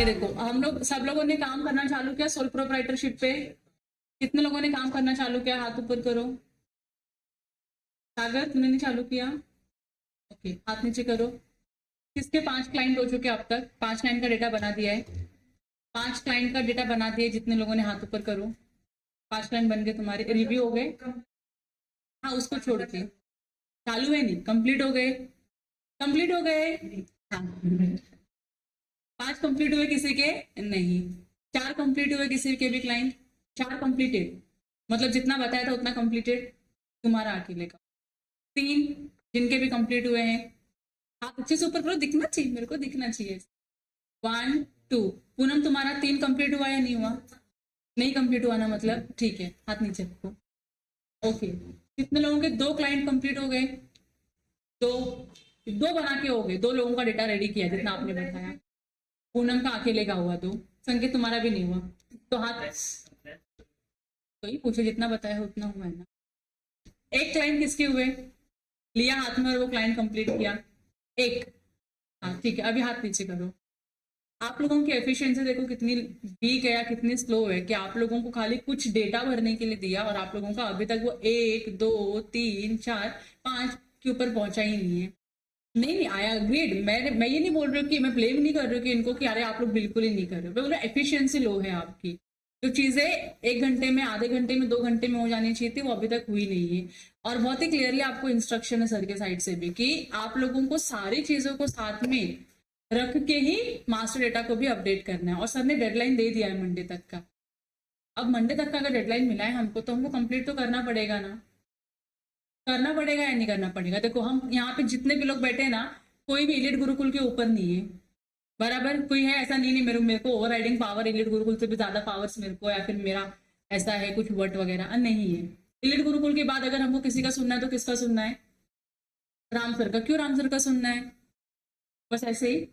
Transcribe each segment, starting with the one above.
ये देखो हम लोग सब लोगों ने काम करना चालू किया सोल प्रोप्राइटरशिप पे। कितने लोगों ने काम करना चालू किया, हाथ ऊपर करो। सागर तूने नहीं चालू किया? ओके, हाथ नीचे करो। किसके 5 क्लाइंट हो चुके अब तक? 5 क्लाइंट का डेटा बना दिया है। 5 क्लाइंट का डेटा बना दिया जितने लोगों ने, हाथ ऊपर करो। 5 क्लाइंट बन गए तुम्हारे, रिव्यू हो गए। हाँ उसको छोड़ के चालू है नहीं, कंप्लीट हो गए। कंप्लीट हो गए। हाँ 5 कंप्लीट हुए किसी के नहीं, 4 कंप्लीट हुए किसी के भी क्लाइंट, 4 कंप्लीटेड, मतलब जितना बताया था उतना कंप्लीटेड तुम्हारा अकेले का। 3 जिनके भी कंप्लीट हुए हैं, हाथ अच्छे से ऊपर करो, दिखना चाहिए मेरे को, दिखना चाहिए। 1 2 पूनम तुम्हारा 3 कंप्लीट हुआ या नहीं हुआ? नहीं कंप्लीट हुआ ना, मतलब ठीक है, हाथ नीचे रखो। ओके, कितने लोगों के 2 क्लाइंट कंप्लीट हो गए? 2 बना के हो गए, 2 लोगों का डेटा रेडी किया जितना आपने बताया। पूनम का अकेले का हुआ, 2 संकेत तुम्हारा भी नहीं हुआ, तो हाथ तो ही पूछो, जितना बताया है उतना हुआ है ना। 1 क्लाइंट किसके हुए? लिया हाथ में और वो क्लाइंट कंप्लीट किया, 1। हाँ ठीक है, अभी हाथ नीचे करो। आप लोगों की एफिशिएंसी देखो कितनी वीक है या कितनी स्लो है, कि आप लोगों को खाली कुछ डेटा भरने के लिए दिया और आप लोगों का अभी तक वो 1 2 3 4 5 के ऊपर पहुंचा ही नहीं है। नहीं आई अग्रीड, मैं ये नहीं बोल रही हूँ कि मैं ब्लेम नहीं कर रही हूँ कि इनको कि अरे आप लोग बिल्कुल ही नहीं कर रहे हो, मैं बोल रहा एफिशिएंसी लो है आपकी। जो चीजें 1 घंटे में, आधे घंटे में, 2 घंटे में हो जानी चाहिए थी वो अभी तक हुई नहीं है। और बहुत ही क्लियरली आपको इंस्ट्रक्शन है सर के साइड से भी कि आप लोगों को सारी चीजों को साथ में रख के ही मास्टर डेटा को भी अपडेट करना है। और सर ने डेडलाइन दे दिया है मंडे तक का। अब मंडे तक का अगर डेडलाइन मिला है हमको, तो हमको कंप्लीट तो करना पड़ेगा ना, करना पड़ेगा या नहीं करना पड़ेगा? देखो हम यहाँ पे जितने भी लोग बैठे हैं ना, कोई भी इलिट गुरुकुल के ऊपर नहीं है, बराबर? कोई है ऐसा नहीं, मेरे को over riding power elite Gurukul से भी ज्यादा पावर्स मेरे को, या फिर मेरा ऐसा है कुछ वट वगैरह नहीं है। इलिट गुरुकुल के बाद अगर हमको किसी का सुनना है तो किसका सुनना है? राम सर का। क्यों राम सर का सुनना है? बस ऐसे ही,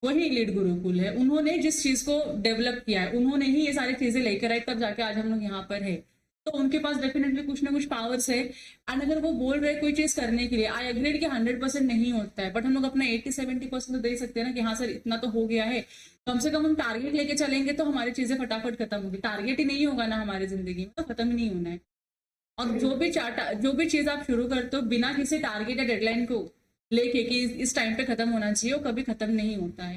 वही इलिट गुरुकुल है, उन्होंने जिस चीज को डेवलप किया है उन्होंने ही ये सारी चीजें लेकर आए, तब जाके आज हम लोग यहाँ पर है। तो उनके पास डेफिनेटली कुछ ना कुछ पावर्स है। एंड अगर वो बोल रहे कोई चीज करने के लिए, आई एग्रीड कि 100% नहीं होता है, बट हम लोग अपना 80-70% तो दे सकते हैं ना, कि हाँ सर इतना तो हो गया है। कम से कम हम टारगेट लेके चलेंगे तो हमारी चीजें फटाफट खत्म होगी। टारगेट ही नहीं होगा ना हमारी जिंदगी में, तो खत्म ही नहीं होना है। और जो भी चीज आप शुरू करते हो बिना किसी टारगेट या डेडलाइन को लेके कि इस टाइम पे खत्म होना चाहिए, वो कभी खत्म नहीं होता है,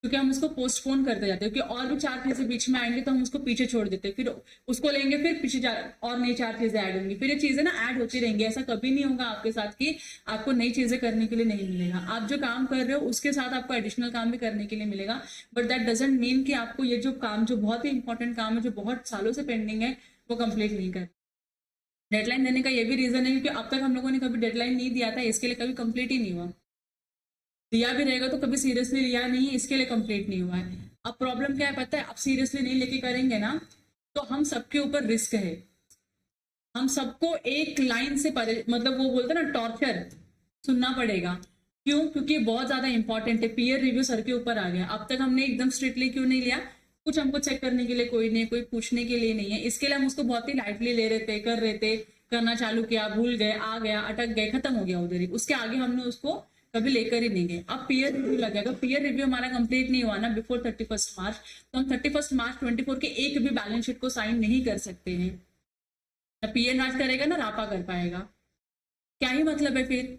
क्योंकि हम उसको पोस्टपोन करते जाते हैं। क्योंकि और भी 4 चीजें बीच में आएंगे तो हम उसको पीछे छोड़ देते हैं, फिर उसको लेंगे, फिर पीछे और नई 4 चीजें ऐड होंगी, फिर ये चीजें ना ऐड होती रहेंगी। ऐसा कभी नहीं होगा आपके साथ कि आपको नई चीजें करने के लिए नहीं मिलेगा। आप जो काम कर रहे हो उसके साथ आपको एडिशनल काम भी करने के लिए मिलेगा, बट दैट डजंट मीन कि आपको ये जो काम, जो बहुत ही इंपॉर्टेंट काम है, जो बहुत सालों से पेंडिंग है, वो कंप्लीट नहीं कर। डेडलाइन देने का ये भी रीजन है क्योंकि अब तक हम लोगों ने कभी डेडलाइन नहीं दिया था, इसके लिए कभी कंप्लीट ही नहीं हुआ। दिया भी रहेगा तो कभी सीरियसली लिया नहीं, इसके लिए कंप्लीट नहीं हुआ है। अब प्रॉब्लम क्या है पता है? अब सीरियसली नहीं लेके करेंगे ना, तो हम सबके ऊपर रिस्क है। हम सबको एक लाइन से मतलब वो बोलते हैं ना टॉर्चर, सुनना पड़ेगा। क्यों? क्योंकि बहुत ज्यादा इंपॉर्टेंट है। पीयर रिव्यू सर के ऊपर आ गया। अब तक हमने एकदम स्ट्रिक्टली क्यों नहीं लिया? कुछ हमको चेक करने के लिए कोई नहीं, कोई पूछने के लिए नहीं है, इसके लिए हम उसको बहुत ही लाइटली ले रहे थे, कर रहे थे, करना चालू किया, भूल गए, आ गया, अटक गए, खत्म हो गया उधर ही। उसके आगे हमने उसको कभी लेकर ही नहीं गए। अब पीयर रिव्यू लगेगा, पीयर रिव्यू हमारा कंप्लीट नहीं हुआ ना बिफोर 31 मार्च, तो हम 31 मार्च 24 के एक भी बैलेंस शीट को साइन नहीं कर सकते हैं। ना पीयर राज करेगा ना रापा कर पाएगा, क्या ही मतलब है फिर?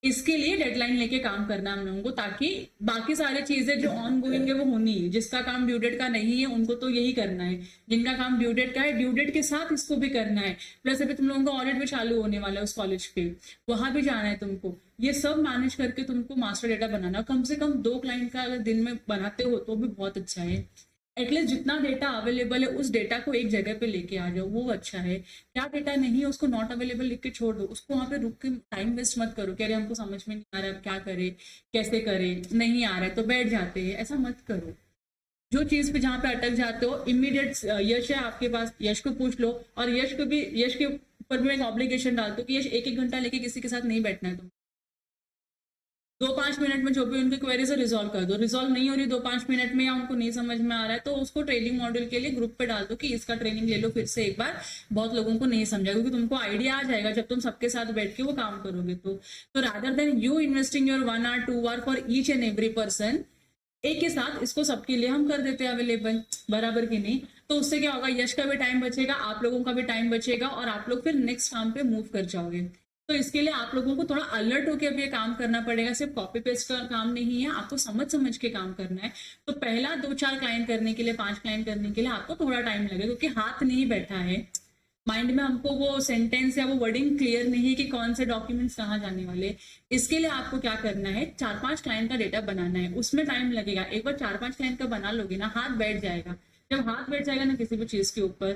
इसके लिए डेडलाइन लेके काम करना हम लोगों को, ताकि बाकी सारी चीजें जो ऑन गोइंग है वो होनी है। जिसका काम ड्यू डेट का नहीं है उनको तो यही करना है, जिनका काम ड्यू डेट का है, ड्यू डेट के साथ इसको भी करना है। प्लस अभी तुम लोगों का ऑडिट भी चालू होने वाला है उस कॉलेज पे, वहां भी जाना है तुमको। ये सब मैनेज करके तुमको मास्टर डेटा बनाना, कम से कम 2 क्लाइंट का अगर दिन में बनाते हो तो भी बहुत अच्छा है। एटलीस्ट जितना डेटा अवेलेबल है उस डेटा को एक जगह पे लेके आ जाओ, वो अच्छा है। क्या डेटा नहीं है उसको नॉट अवेलेबल लिख के छोड़ दो, उसको वहां पे रुक के टाइम वेस्ट मत करो कि अरे हमको समझ में नहीं आ रहा है, क्या करे, कैसे करे, नहीं आ रहा है तो बैठ जाते हैं, ऐसा मत करो। जो चीज पे जहाँ पे अटक जाते हो, इमीडिएट यश है आपके पास, यश को पूछ लो। और यश को भी, यश के ऊपर भी मैं एक ऑब्लिगेशन डालती हूँ कि यश 1-1 घंटा लेके किसी के साथ नहीं बैठना है। तुम 2-5 मिनट में जो भी उनकी क्वेरीज है रिजॉल्व कर दो। रिजॉल्व नहीं हो रही 2-5 मिनट में, या उनको नहीं समझ में आ रहा है, तो उसको ट्रेनिंग मॉड्यूल के लिए ग्रुप पे डाल दो कि इसका ट्रेनिंग ले लो फिर से एक बार। बहुत लोगों को नहीं समझा, क्योंकि तुमको आइडिया आ जाएगा जब तुम सबके साथ बैठ के वो काम करोगे। तो rather than you investing your 1 hour 2 hour for each and every person, एक के साथ इसको सबके लिए हम कर देते हैं अवेलेबल, बराबर की नहीं। तो उससे क्या होगा, यश का भी टाइम बचेगा, आप लोगों का भी टाइम बचेगा, और आप लोग फिर नेक्स्ट काम पे मूव कर जाओगे। तो इसके लिए आप लोगों को थोड़ा अलर्ट होकर अब ये काम करना पड़ेगा, सिर्फ कॉपी पेस्ट का काम नहीं है, आपको समझ समझ के काम करना है। तो पहला 2-4 क्लाइंट करने के लिए, 5 क्लाइंट करने के लिए आपको थोड़ा टाइम लगेगा, क्योंकि हाथ नहीं बैठा है, माइंड में हमको वो सेंटेंस या वो वर्डिंग क्लियर नहीं है कि कौन से डॉक्यूमेंट्स कहाँ जाने वाले। इसके लिए आपको क्या करना है, 4-5 क्लाइंट का डेटा बनाना है, उसमें टाइम लगेगा। एक बार 4-5 क्लाइंट का बना लोगे ना, हाथ बैठ जाएगा। जब हाथ बैठ जाएगा ना किसी भी चीज के ऊपर,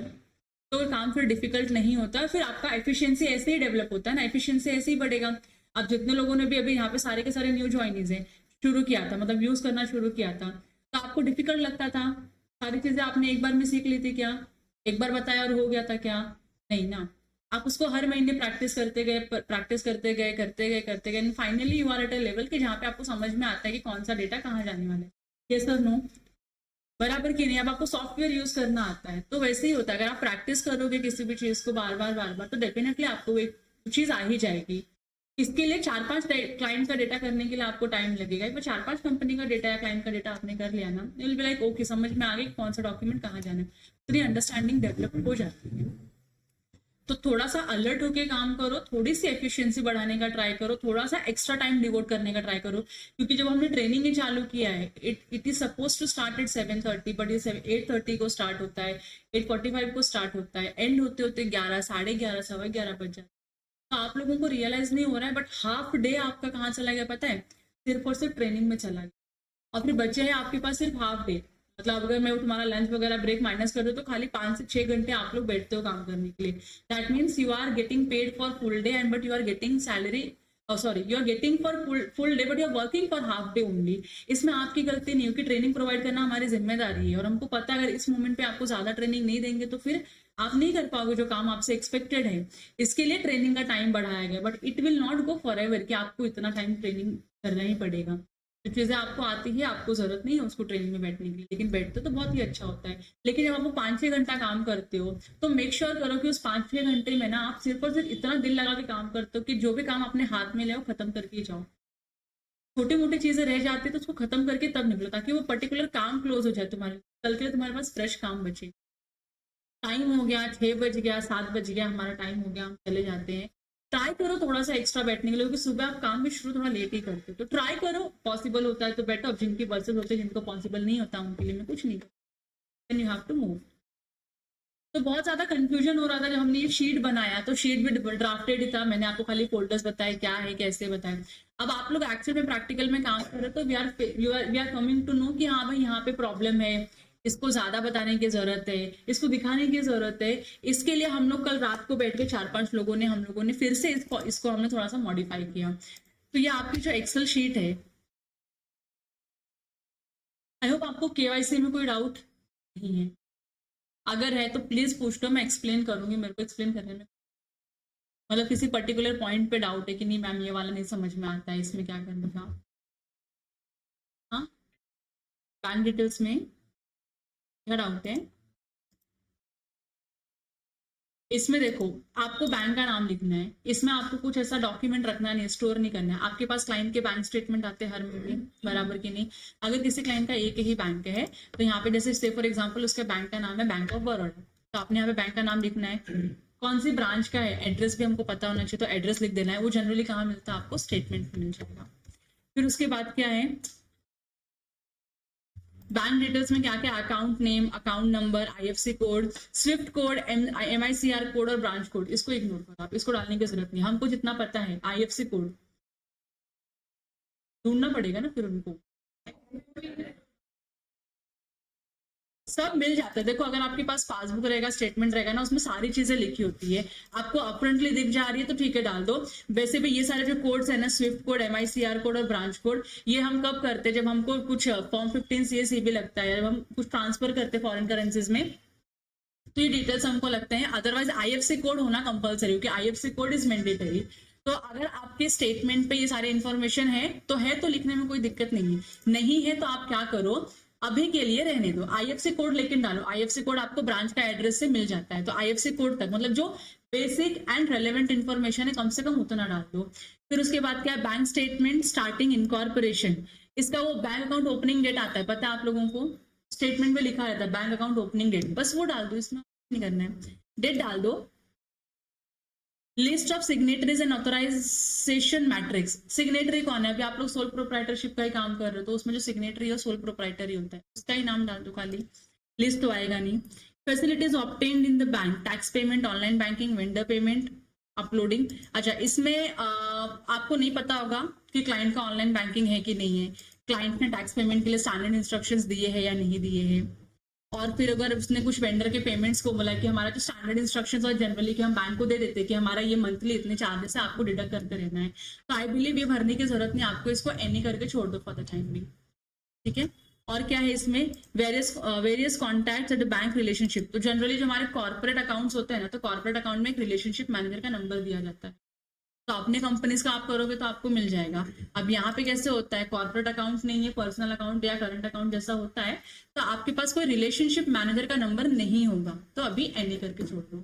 तो काम फिर डिफिकल्ट नहीं होता, फिर आपका एफिशिएंसी ऐसे ही डेवलप होता है ना, एफिशिएंसी ऐसे ही बढ़ेगा। अब जितने लोगों ने भी अभी यहाँ पे सारे के सारे न्यू ज्वाइनीज है, शुरू किया था, मतलब यूज करना शुरू किया था, तो आपको डिफिकल्ट लगता था, सारी चीजें आपने एक बार में सीख ली थी क्या? एक बार बताया और हो गया था क्या? नहीं ना। आप उसको हर महीने प्रैक्टिस करते गए, प्रैक्टिस करते गए, करते गए, करते गए, finally you are at a level कि जहाँ पे आपको समझ में आता है कि कौन सा डेटा कहाँ जाने वाला है। ये सर नो, बराबर की नहीं। अब आपको सॉफ्टवेयर यूज करना आता है, तो वैसे ही होता है, अगर आप प्रैक्टिस करोगे किसी भी चीज को बार बार बार बार, तो डेफिनेटली आपको एक चीज आ ही जाएगी। इसके लिए 4-5 क्लाइंट का डेटा करने के लिए आपको टाइम लगेगा। एक बार 4-5 कंपनी का डेटा या क्लाइंट का डेटा आपने कर लिया ना, विल बी लाइक ओके, समझ में आ गई कौन सा डॉक्यूमेंट कहाँ जाना है, तो अंडरस्टैंडिंग डेवलप हो जाती है। तो थोड़ा सा अलर्ट होके काम करो, थोड़ी सी एफिशिएंसी बढ़ाने का ट्राई करो, थोड़ा सा एक्स्ट्रा टाइम डिवोट करने का ट्राई करो, क्योंकि जब हमने ट्रेनिंग ही चालू किया है, it is suppose to start at 7:30, but ये 8:30 को स्टार्ट होता है, 8:45 को स्टार्ट होता है, एंड होते होते 11, 11:30, 11:15 बज जाता है। तो आप लोगों को रियलाइज नहीं हो रहा है, बट हाफ डे आपका कहाँ चला गया पता है? सिर्फ और सिर्फ ट्रेनिंग में चला गया, और फिर बचे हैं आपके पास सिर्फ हाफ डे। मतलब अगर मैं तुम्हारा लंच वगैरह ब्रेक माइनस कर दूं, तो खाली 5 से 6 घंटे आप लोग बैठते हो काम करने के लिए। That means you are getting paid for full day and but you are getting salary, sorry, you are getting for full day but you are working for half day only. इसमें आपकी गलती नहीं हो कि ट्रेनिंग प्रोवाइड करना हमारी जिम्मेदारी है, और हमको पता है अगर इस मोमेंट पे आपको ज्यादा ट्रेनिंग नहीं देंगे तो फिर आप नहीं कर पाओगे जो काम आपसे एक्सपेक्टेड है। इसके लिए ट्रेनिंग का टाइम बढ़ाया गया, but it will not go for ever कि आपको इतना टाइम ट्रेनिंग करना ही पड़ेगा। जो चीजें आपको आती है, आपको जरूरत नहीं है उसको ट्रेनिंग में बैठने के लिए, लेकिन बैठते तो बहुत ही अच्छा होता है। लेकिन जब आप 5-6 घंटा काम करते हो, तो मेक श्योर करो कि उस 5-6 घंटे में ना आप सिर्फ और सिर्फ इतना दिल लगा के काम करते हो कि जो भी काम अपने हाथ में ले आओ, खत्म करके जाओ। छोटी मोटी चीजें रह जाती है तो उसको खत्म करके तब निकलो, ताकि वो पर्टिकुलर काम क्लोज हो जाए तुम्हारे, कल के लिए तुम्हारे पास फ्रेश काम बचे। टाइम हो गया, 6 बज गया, 7 बज गया, हमारा टाइम हो गया, हम चले जाते हैं। ट्राई करो थोड़ा सा एक्स्ट्रा बैठने के लिए, क्योंकि सुबह आप काम भी शुरू थोड़ा लेट ही करते हो, तो ट्राई करो, पॉसिबल होता है तो बैठो। अब जिनकी बसेस होते हैं, जिनको पॉसिबल नहीं होता, उनके लिए मैं कुछ नहीं करती, then you have to move. तो बहुत ज्यादा कंफ्यूजन हो रहा था जब हमने ये शीट बनाया, तो शीट भी ड्राफ्टेड ही था, मैंने आपको खाली फोल्डर्स बताए क्या है कैसे बताए। अब आप लोग एक्चुअल में प्रैक्टिकल में काम कर रहे हो, तो we are coming to know कि हाँ भाई यहाँ पे प्रॉब्लम है, इसको ज्यादा बताने की जरूरत है, इसको दिखाने की जरूरत है। इसके लिए हम लोग कल रात को बैठ के 4-5 लोगों ने, हम लोगों ने फिर से इसको हमने थोड़ा सा मॉडिफाई किया। तो ये आपकी जो एक्सेल शीट है, आई होप आपको केवाईसी में कोई डाउट नहीं है। अगर है तो प्लीज पूछ लो, मैं एक्सप्लेन करूंगी, मेरे को एक्सप्लेन करने में मतलब किसी पर्टिकुलर पॉइंट पे डाउट है कि नहीं मैम ये वाला नहीं समझ में आता है, इसमें क्या करना था? हाँ, बैंक डिटेल्स में क्या डाउट है? इसमें देखो, आपको बैंक का नाम लिखना है, इसमें आपको कुछ ऐसा डॉक्यूमेंट रखना नहीं, स्टोर नहीं करना है। आपके पास क्लाइंट के बैंक स्टेटमेंट आते हैं हर महीने, बराबर की नहीं। अगर किसी क्लाइंट का एक ही बैंक है, तो यहाँ पे जैसे से फॉर एग्जाम्पल उसके बैंक का नाम है बैंक ऑफ बड़ौदा, तो आपने यहाँ पे बैंक का नाम लिखना है, कौन सी ब्रांच का है, एड्रेस भी हमको पता होना चाहिए, तो एड्रेस लिख देना है। वो जनरली कहाँ मिलता है आपको? स्टेटमेंट में मिल जाएगा। फिर उसके बाद क्या है, बैंक डिटेल्स में क्या क्या, account name, account number, IFC code, Swift code, MICR code और ब्रांच कोड, इसको इग्नोर करो आप, इसको डालने की जरूरत नहीं। हमको जितना पता है आईएफसी कोड ढूंढना पड़ेगा ना फिर उनको, सब मिल जाता है। देखो अगर आपके पास पासबुक रहेगा, स्टेटमेंट रहेगा ना, उसमें सारी चीजें लिखी होती है, आपको अपफ्रंटली दिख जा रही है तो ठीक है डाल दो। वैसे भी ये सारे जो कोड्स है ना, स्विफ्ट कोड, एमआईसीआर कोड और ब्रांच कोड, ये हम कब करते हैं? जब हमको कुछ फॉर्म 15 CA-CB लगता है, जब हम कुछ ट्रांसफर करते हैं फॉरेन करेंसीज में, तो ये डिटेल्स हमको लगते हैं। अदरवाइज आईएफसी कोड होना कंपलसरी, क्योंकि आईएफसी कोड इज मैंडेटरी। तो अगर आपके स्टेटमेंट पे ये सारे इन्फॉर्मेशन है तो लिखने में कोई दिक्कत नहीं है। नहीं है तो आप क्या करो, अभी के लिए रहने दो, आईएफसी कोड लेकिन डालो। आईएफसी कोड आपको ब्रांच का एड्रेस से मिल जाता है, तो आईएफसी कोड तक मतलब जो बेसिक एंड रेलेवेंट इन्फॉर्मेशन है कम से कम उतना डाल दो। फिर उसके बाद क्या है, बैंक स्टेटमेंट स्टार्टिंग इनकॉर्पोरेशन, इसका वो बैंक अकाउंट ओपनिंग डेट आता है, पता है आप लोगों को, स्टेटमेंट में लिखा रहता है बैंक अकाउंट ओपनिंग डेट, बस वो डाल दो, इसमें नहीं करना है, डेट डाल दो। List of signatories and authorisation matrix, signatory कौन है, अभी आप लोग सोल प्रोप्राइटरशिप का ही काम कर रहे हो, तो उसमें जो सिग्नेटरी है सोल प्रोप्राइटर ही होता है, उसका ही नाम डाल दो खाली, लिस्ट तो आएगा नहीं। Facilities obtained in the bank, tax payment, online banking, vendor payment, uploading. अच्छा, इसमें आपको नहीं पता होगा कि क्लाइंट का ऑनलाइन बैंकिंग है कि नहीं है, क्लाइंट ने टैक्स पेमेंट के लिए स्टैंडर्ड इंस्ट्रक्शंस दिए हैं या नहीं दिए हैं, और फिर अगर उसने कुछ वेंडर के पेमेंट्स को बोला कि हमारा जो स्टैंडर्ड इंस्ट्रक्शंस और जनरली कि हम बैंक को दे देते हैं कि हमारा ये मंथली इतने चार्जेस है, आपको डिडक्ट करते रहना है, तो आई बिलीव ये भरने की जरूरत नहीं, आपको इसको एनी करके छोड़ दो फॉर द टाइम भी, ठीक है। और क्या है इसमें, various contacts at bank relationship, तो जनरली जो हमारे कॉर्पोरेट अकाउंट्स होते हैं ना, तो कॉर्पोरेट अकाउंट में एक रिलेशनशिप मैनेजर का नंबर दिया जाता है, तो अपने कंपनीज का आप करोगे तो आपको मिल जाएगा। अब यहाँ पे कैसे होता है, कॉर्पोरेट अकाउंट नहीं है, पर्सनल अकाउंट या करंट अकाउंट जैसा होता है, तो आपके पास कोई रिलेशनशिप मैनेजर का नंबर नहीं होगा, तो अभी एनी करके छोड़ दो,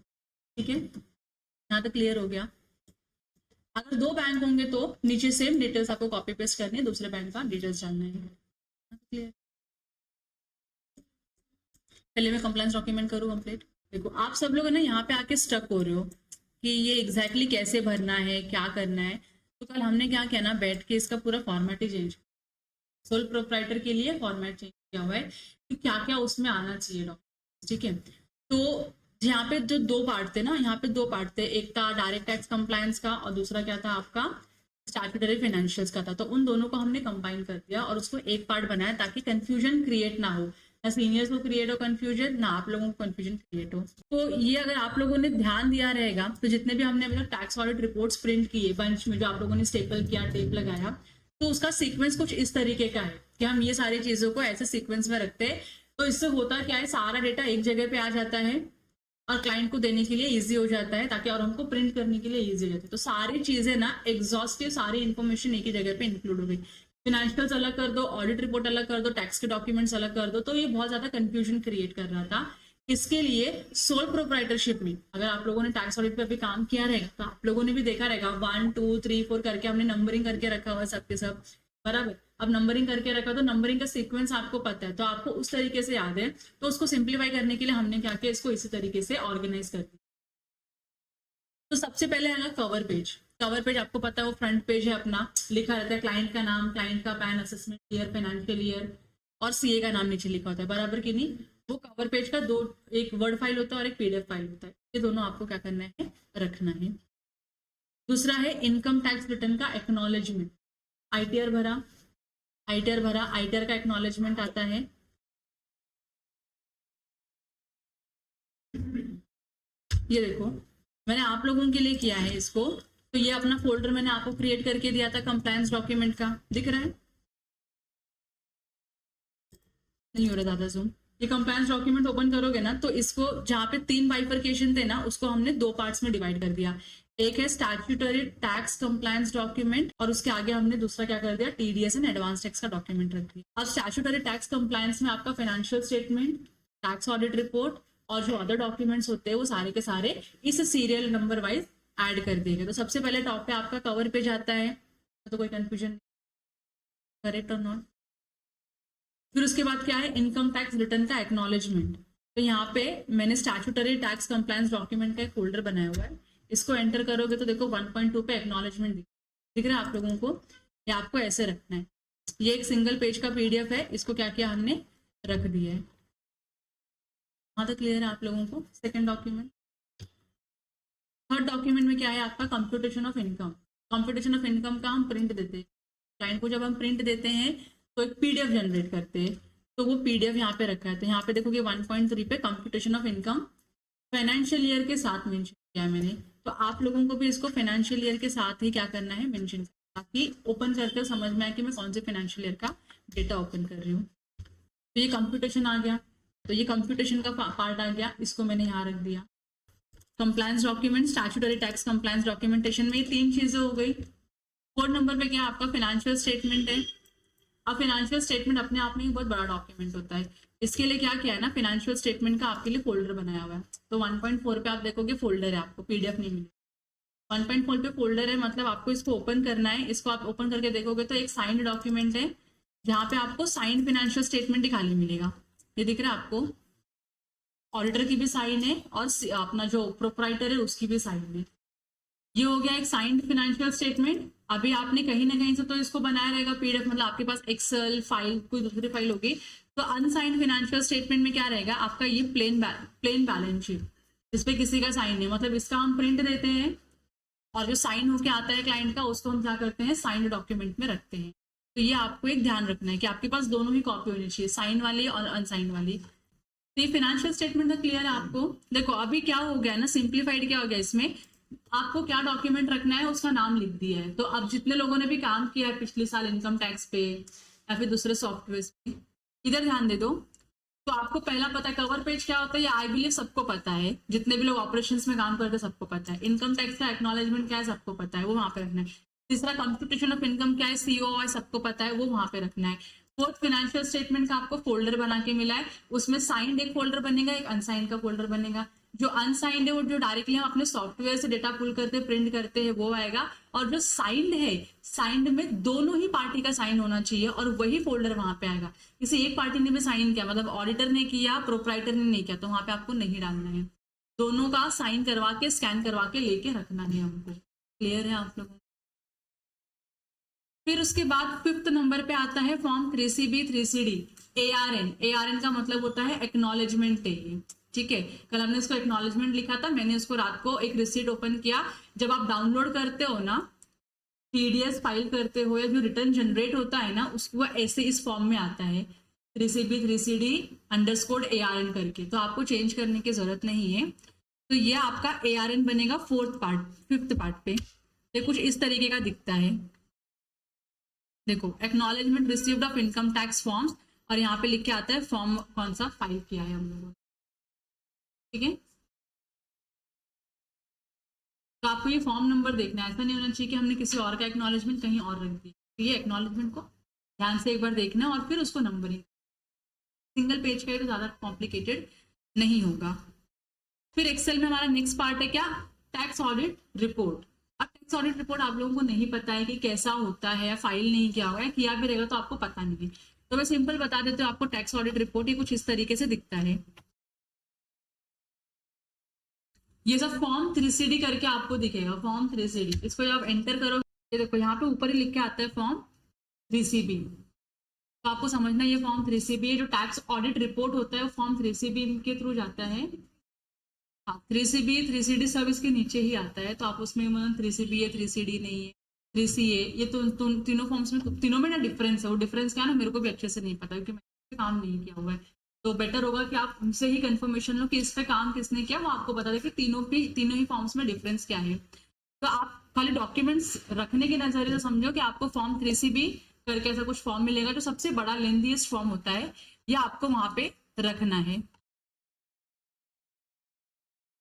ठीक है। यहाँ तक क्लियर हो गया। अगर दो बैंक होंगे तो नीचे सेम डिटेल्स आपको कॉपी पेस्ट करनी है, दूसरे बैंक का डिटेल्स डालना है, क्लियर। पहले मैं कंप्लायंस डॉक्यूमेंट करूँ कंप्लीट। देखो आप सब लोग है ना यहाँ पे आके स्टक हो रहे हो कि ये एग्जैक्टली कैसे भरना है, क्या करना है, तो कल हमने क्या किया ना, बैठ के इसका पूरा फॉर्मेट ही चेंज, सोल प्रोप्राइटर के लिए फॉर्मेट चेंज किया हुआ है कि क्या क्या उसमें आना चाहिए डॉक्यूमेंट, ठीक है। तो यहाँ पे जो दो पार्ट थे ना, यहाँ पे दो पार्ट थे, एक था डायरेक्ट टैक्स कंप्लायंस का और दूसरा क्या था आपका स्टैट्यूटरी फाइनेंशियल्स का था, तो उन दोनों को हमने कंबाइन कर दिया और उसको एक पार्ट बनाया ताकि कंफ्यूजन क्रिएट ना हो, ना सीनियर्स को क्रिएट हो कंफ्यूजन, ना आप लोगों को कंफ्यूजन क्रिएट हो। तो ये अगर आप लोगों ने ध्यान दिया रहेगा तो जितने भी हमने अभी तक टैक्स ऑडिट रिपोर्ट्स प्रिंट किए बंच में, जो आप लोगों ने स्टेपल किया, टेप लगाया, तो उसका सीक्वेंस कुछ इस तरीके का है कि हम ये सारी चीजों को ऐसे सीक्वेंस में रखते हैं, तो इससे होता क्या है, सारा डेटा एक जगह पे आ जाता है और क्लाइंट को देने के लिए इजी हो जाता है, ताकि और हमको प्रिंट करने के लिए इजी हो जाती है। तो सारी चीजें ना एग्जॉस्टिव, सारी इन्फॉर्मेशन एक ही जगह पे इंक्लूड हो गई, फिनेंशियल्स अलग कर दो, ऑडिट रिपोर्ट अलग कर दो, टैक्स के डॉक्यूमेंट्स अलग कर दो, तो ये बहुत ज्यादा कंफ्यूजन क्रिएट कर रहा था। इसके लिए सोल प्रोप्राइटरशिप में अगर आप लोगों ने टैक्स ऑडिट पे अभी काम किया रहेगा तो आप लोगों ने भी देखा रहेगा 1 2 3 4 करके हमने नंबरिंग करके रखा हुआ सबके सब, बराबर। अब नंबरिंग करके रखा तो नंबरिंग का सीक्वेंस आपको पता है, तो आपको उस तरीके से याद है, तो उसको सिंप्लीफाई करने के लिए हमने क्या किया, इसको इसी तरीके से ऑर्गेनाइज कर दिया। तो सबसे पहले आएगा कवर पेज। कवर पेज आपको पता है वो फ्रंट पेज है अपना, लिखा रहता है क्लाइंट का नाम, क्लाइंट का pan, assessment year, financial year और सीए का नाम नीचे लिखा होता है, बराबर कि नहीं। वो कवर पेज का दो, एक वर्ड फाइल होता है और एक पीडीएफ फाइल होता है, ये दोनों आपको क्या करना है, रखना है। दूसरा है इनकम टैक्स रिटर्न का एक्नॉलेजमेंट, आईटीआर भरा, आईटीआर भरा, आईटीआर का एक्नॉलेजमेंट आता है। ये देखो मैंने आप लोगों के लिए किया है इसको, तो ये अपना फोल्डर मैंने आपको क्रिएट करके दिया था कंप्लायंस डॉक्यूमेंट का, दिख रहा है, नहीं हो रहा दादा जूम। ये कंप्लायंस डॉक्यूमेंट ओपन करोगे ना, तो इसको जहाँ पे 3 बाइफरकेशन थे ना, उसको हमने 2 पार्ट्स में डिवाइड कर दिया। एक है स्टैट्यूटरी टैक्स कंप्लायंस डॉक्यूमेंट और उसके आगे हमने दूसरा क्या कर दिया, टीडीएस एंड एडवांस टैक्स का डॉक्यूमेंट रख दिया। अब स्टैट्यूटरी टैक्स कंप्लायंस में आपका financial statement, tax audit report और जो अदर डॉक्यूमेंट्स होते हैं वो सारे के सारे इस सीरियल नंबर वाइज ऐड कर दिए गए। तो सबसे पहले टॉप पे आपका कवर पेज आता है, तो कोई कंफ्यूजन, करेक्ट और नॉट। फिर उसके बाद क्या है, इनकम टैक्स रिटर्न का एक्नॉलेजमेंट। तो यहाँ पे मैंने स्टैट्यूटरी टैक्स कंप्लायंस डॉक्यूमेंट का एक फोल्डर बनाया हुआ है, इसको एंटर करोगे तो देखो 1.2 पे एक्नॉलेजमेंट दिख रहा है आप लोगों को, ये आपको ऐसे रखना है। ये एक सिंगल पेज का पीडीएफ है, इसको क्या किया हमने, रख दिया है। हाँ तो क्लियर है आप लोगों को। सेकेंड डॉक्यूमेंट, थर्ड डॉक्यूमेंट में क्या है आपका, computation of income. Computation of income का हम प्रिंट देते हैं क्लाइंट को, जब हम प्रिंट देते हैं तो एक पीडीएफ जनरेट करते हैं, तो वो पीडीएफ यहाँ पे रखा है। तो यहाँ पे देखोगे 1.3 पे computation of income financial year के साथ मेंशन किया है मैंने, तो आप लोगों को भी इसको फाइनेंशियल ईयर के साथ ही क्या करना है, मेंशन, ताकि ओपन करके समझ में आए कि मैं कौन से फाइनेंशियल ईयर का डेटा ओपन कर रही हूँ। तो ये कंप्यूटेशन आ गया, तो ये कंप्यूटेशन का पार्ट आ गया, इसको मैंने यहाँ रख दिया। Compliance document, statutory tax compliance documentation में ये 3 चीजें हो गई। 4 नंबर पे क्या आपका फाइनेंशियल स्टेटमेंट है। अब फाइनेंशियल स्टेटमेंट अपने आप में एक बहुत बड़ा डॉक्यूमेंट होता है, इसके लिए क्या किया है ना, फाइनेंशियल स्टेटमेंट का आपके लिए फोल्डर बनाया हुआ है। तो 1.4 पे आप देखोगे फोल्डर है, आपको पीडीएफ नहीं मिलेगा। 1.4 पे फोल्डर है, मतलब आपको इसको ओपन करना है। इसको आप ओपन करके देखोगे तो एक साइंड डॉक्यूमेंट है, जहाँ पे आपको साइंड फाइनेंशियल स्टेटमेंट ही खाली मिलेगा। ये दिख रहा है आपको, ऑडिटर की भी साइन है और अपना जो प्रोप्राइटर है उसकी भी साइन है। ये हो गया एक साइंड फाइनेंशियल स्टेटमेंट। अभी आपने कहीं ना कहीं से तो इसको बनाया रहेगा पीडीएफ, मतलब आपके पास एक्सेल फाइल कोई दूसरी फाइल होगी। तो अनसाइंड फाइनेंशियल स्टेटमेंट में क्या रहेगा आपका, ये प्लेन बैलेंस शीट, इस पे किसी का साइन नहीं, मतलब इसका हम प्रिंट देते हैं और जो साइन होके आता है क्लाइंट का उसको हम क्या करते हैं, साइंड डॉक्यूमेंट में रखते हैं। तो ये आपको एक ध्यान रखना है कि आपके पास दोनों ही कॉपी होनी चाहिए, साइन वाली और अनसाइंड वाली। तो ये फाइनेंशियल स्टेटमेंट का क्लियर है आपको। देखो अभी क्या हो गया ना, सिंप्लीफाइड क्या हो गया, इसमें आपको क्या डॉक्यूमेंट रखना है उसका नाम लिख दिया है। तो अब जितने लोगों ने भी काम किया है पिछले साल इनकम टैक्स पे या फिर दूसरे सॉफ्टवेयर पे, इधर ध्यान दे दो। तो आपको पहला पता है कवर पेज क्या होता है, ये आई बिलीव सबको पता है, जितने भी लोग ऑपरेशंस में काम करते हैं सबको पता है। इनकम टैक्स का एक्नॉलेजमेंट क्या है सबको पता है, वो वहां पे रखना है। तीसरा कंप्यूटेशन ऑफ इनकम क्या है, सीओ सबको पता है, वो वहां पे रखना है। फोर्थ फाइनेंशियल स्टेटमेंट का आपको फोल्डर बना के मिला है, उसमें साइंड एक फोल्डर बनेगा, एक अनसाइंड का फोल्डर बनेगा। जो अनसाइंड है वो जो डायरेक्टली हम अपने सॉफ्टवेयर से डेटा पुल करते प्रिंट करते हैं वो आएगा, और जो साइंड है, साइंड में दोनों ही पार्टी का साइन होना चाहिए और वही फोल्डर वहां पे आएगा। किसी एक पार्टी ने भी साइन किया, मतलब ऑडिटर ने किया प्रोप्राइटर ने नहीं किया, तो वहां पे आपको नहीं डालना है। दोनों का साइन करवा के स्कैन करवा के लेके रखना है हमको। क्लियर है आप लोगों? फिर उसके बाद फिफ्थ नंबर पे आता है फॉर्म 3CB 3CD ARN का मतलब होता है एक्नॉलेजमेंट है। ठीक है, कल हमने इसको एक्नॉलेजमेंट लिखा था, मैंने उसको रात को एक रिसीट ओपन किया। जब आप डाउनलोड करते हो ना, TDS फाइल करते हो या जो रिटर्न जनरेट होता है ना, उसको ऐसे इस फॉर्म में आता है 3CB 3CD _ARN करके, तो आपको चेंज करने की जरूरत नहीं है। तो ये आपका ARN बनेगा फिफ्थ पार्ट पे। ये कुछ इस तरीके का दिखता है। देखो acknowledgement received of income tax forms, और यहाँ पे लिख के आता है फॉर्म कौन सा फाइल किया है हम लोगों ने। ठीक है, तो आपको ये फॉर्म नंबर देखना है, ऐसा नहीं होना चाहिए कि हमने किसी और का एक्नॉलेजमेंट कहीं और रख दिया। तो ये एक्नॉलेजमेंट को ध्यान से एक बार देखना और फिर उसको नंबरिंग, सिंगल पेज का है तो ज्यादा कॉम्प्लिकेटेड नहीं होगा। फिर एक्सेल में हमारा नेक्स्ट पार्ट है क्या, टैक्स ऑडिट रिपोर्ट। अब टैक्स ऑडिट रिपोर्ट आप लोगों को नहीं पता है कि कैसा होता है, फाइल नहीं किया हुआ है, किया भी रहेगा तो आपको पता नहीं है, तो मैं सिंपल बता देती हूँ आपको। टैक्स ऑडिट रिपोर्ट ये कुछ इस तरीके से दिखता है। ये सब फॉर्म 3CD करके आपको दिखेगा, फॉर्म 3CD। इसको जब एंटर करोगे, देखो यहाँ पे ऊपर ही लिख के आता है फॉर्म 3CB, तो आपको समझना ये फॉर्म 3CB है। जो टैक्स ऑडिट रिपोर्ट होता है वो फॉर्म 3CB के थ्रू जाता है। हाँ, 3CB 3CD सब इसके नीचे ही आता है, तो आप उसमें 3CB है 3CD नहीं है 3CA, ये तो तीनों फॉर्म्स में, तीनों में ना डिफरेंस है। वो डिफरेंस क्या है ना, मेरे को भी अच्छे से नहीं पता क्योंकि मैंने काम नहीं किया हुआ है। तो बेटर होगा कि आप उनसे ही कंफर्मेशन लो कि इस पे काम किसने किया, वो आपको बता दे कि तीनों ही फॉर्म्स में डिफरेंस क्या है। तो आप खाली डॉक्यूमेंट्स रखने के नजरिए से समझो कि आपको फॉर्म 3CB करके ऐसा कुछ फॉर्म मिलेगा, जो सबसे बड़ा लेंथीएस्ट फॉर्म होता है, ये आपको वहां पे रखना है।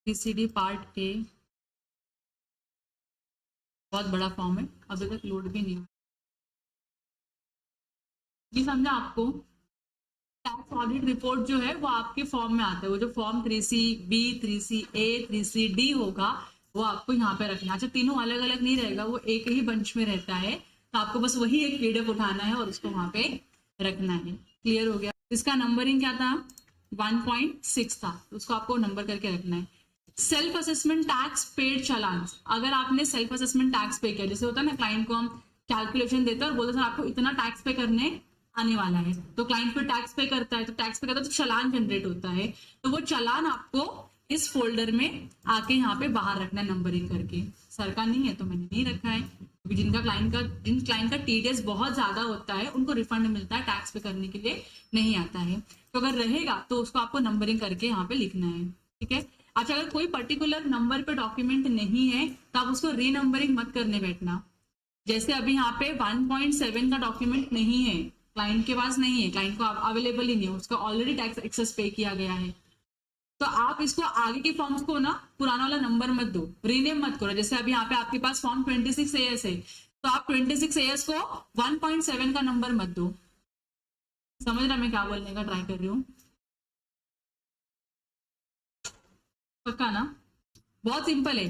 3CD पार्ट ए बहुत बड़ा फॉर्म है, अभी तक लोड भी नहीं हुआ। ये समझा आपको? टैक्स ऑडिट रिपोर्ट जो है वो आपके फॉर्म में आता है, वो जो फॉर्म 3CB 3CA 3CD होगा वो आपको यहाँ पे रखना है। अच्छा, तीनों अलग अलग नहीं रहेगा, वो एक ही बंच में रहता है, तो आपको बस वही एक PDF उठाना है और उसको वहां पे रखना है। क्लियर हो गया? इसका नंबरिंग क्या था, 1.6 था, तो उसको आपको नंबर करके रखना है। सेल्फ असेसमेंट टैक्स पेड चालान, अगर आपने सेल्फ असेसमेंट टैक्स पे किया, जैसे होता है ना क्लाइंट को हम कैलकुलेशन देते हैं और बोलते हैं आपको इतना टैक्स पे करने आने वाला है, तो क्लाइंट पे टैक्स पे करता है, तो टैक्स पे करता है तो चालान जनरेट होता है, तो वो चालान आपको इस फोल्डर में आके यहाँ पे बाहर रखना है नंबरिंग करके। सर का नहीं है तो मैंने नहीं रखा है, क्योंकि जिन क्लाइंट का TDS बहुत ज्यादा होता है उनको रिफंड मिलता है, टैक्स पे करने के लिए नहीं आता है। तो अगर रहेगा तो उसको आपको नंबरिंग करके यहाँ पे लिखना है। ठीक है, अच्छा अगर कोई पर्टिकुलर नंबर पे डॉक्यूमेंट नहीं है तो आप उसको रीनंबरिंग मत करने बैठना। जैसे अभी यहाँ पे 1.7 का डॉक्यूमेंट नहीं है, क्लाइंट के पास नहीं है, क्लाइंट को अवेलेबल ही नहीं है, उसका ऑलरेडी टैक्स एक्सेस पे किया गया है, तो आप इसको आगे के फॉर्म्स को ना पुराना वाला नंबर मत दो, रीनेम मत करो। जैसे अभी यहाँ पे आपके पास फॉर्म 26AS है, तो आप 26AS को 1.7 का नंबर मत दो। समझ रहा मैं क्या बोलने का ट्राई कर रही हूँ? पक्का ना? बहुत सिंपल है,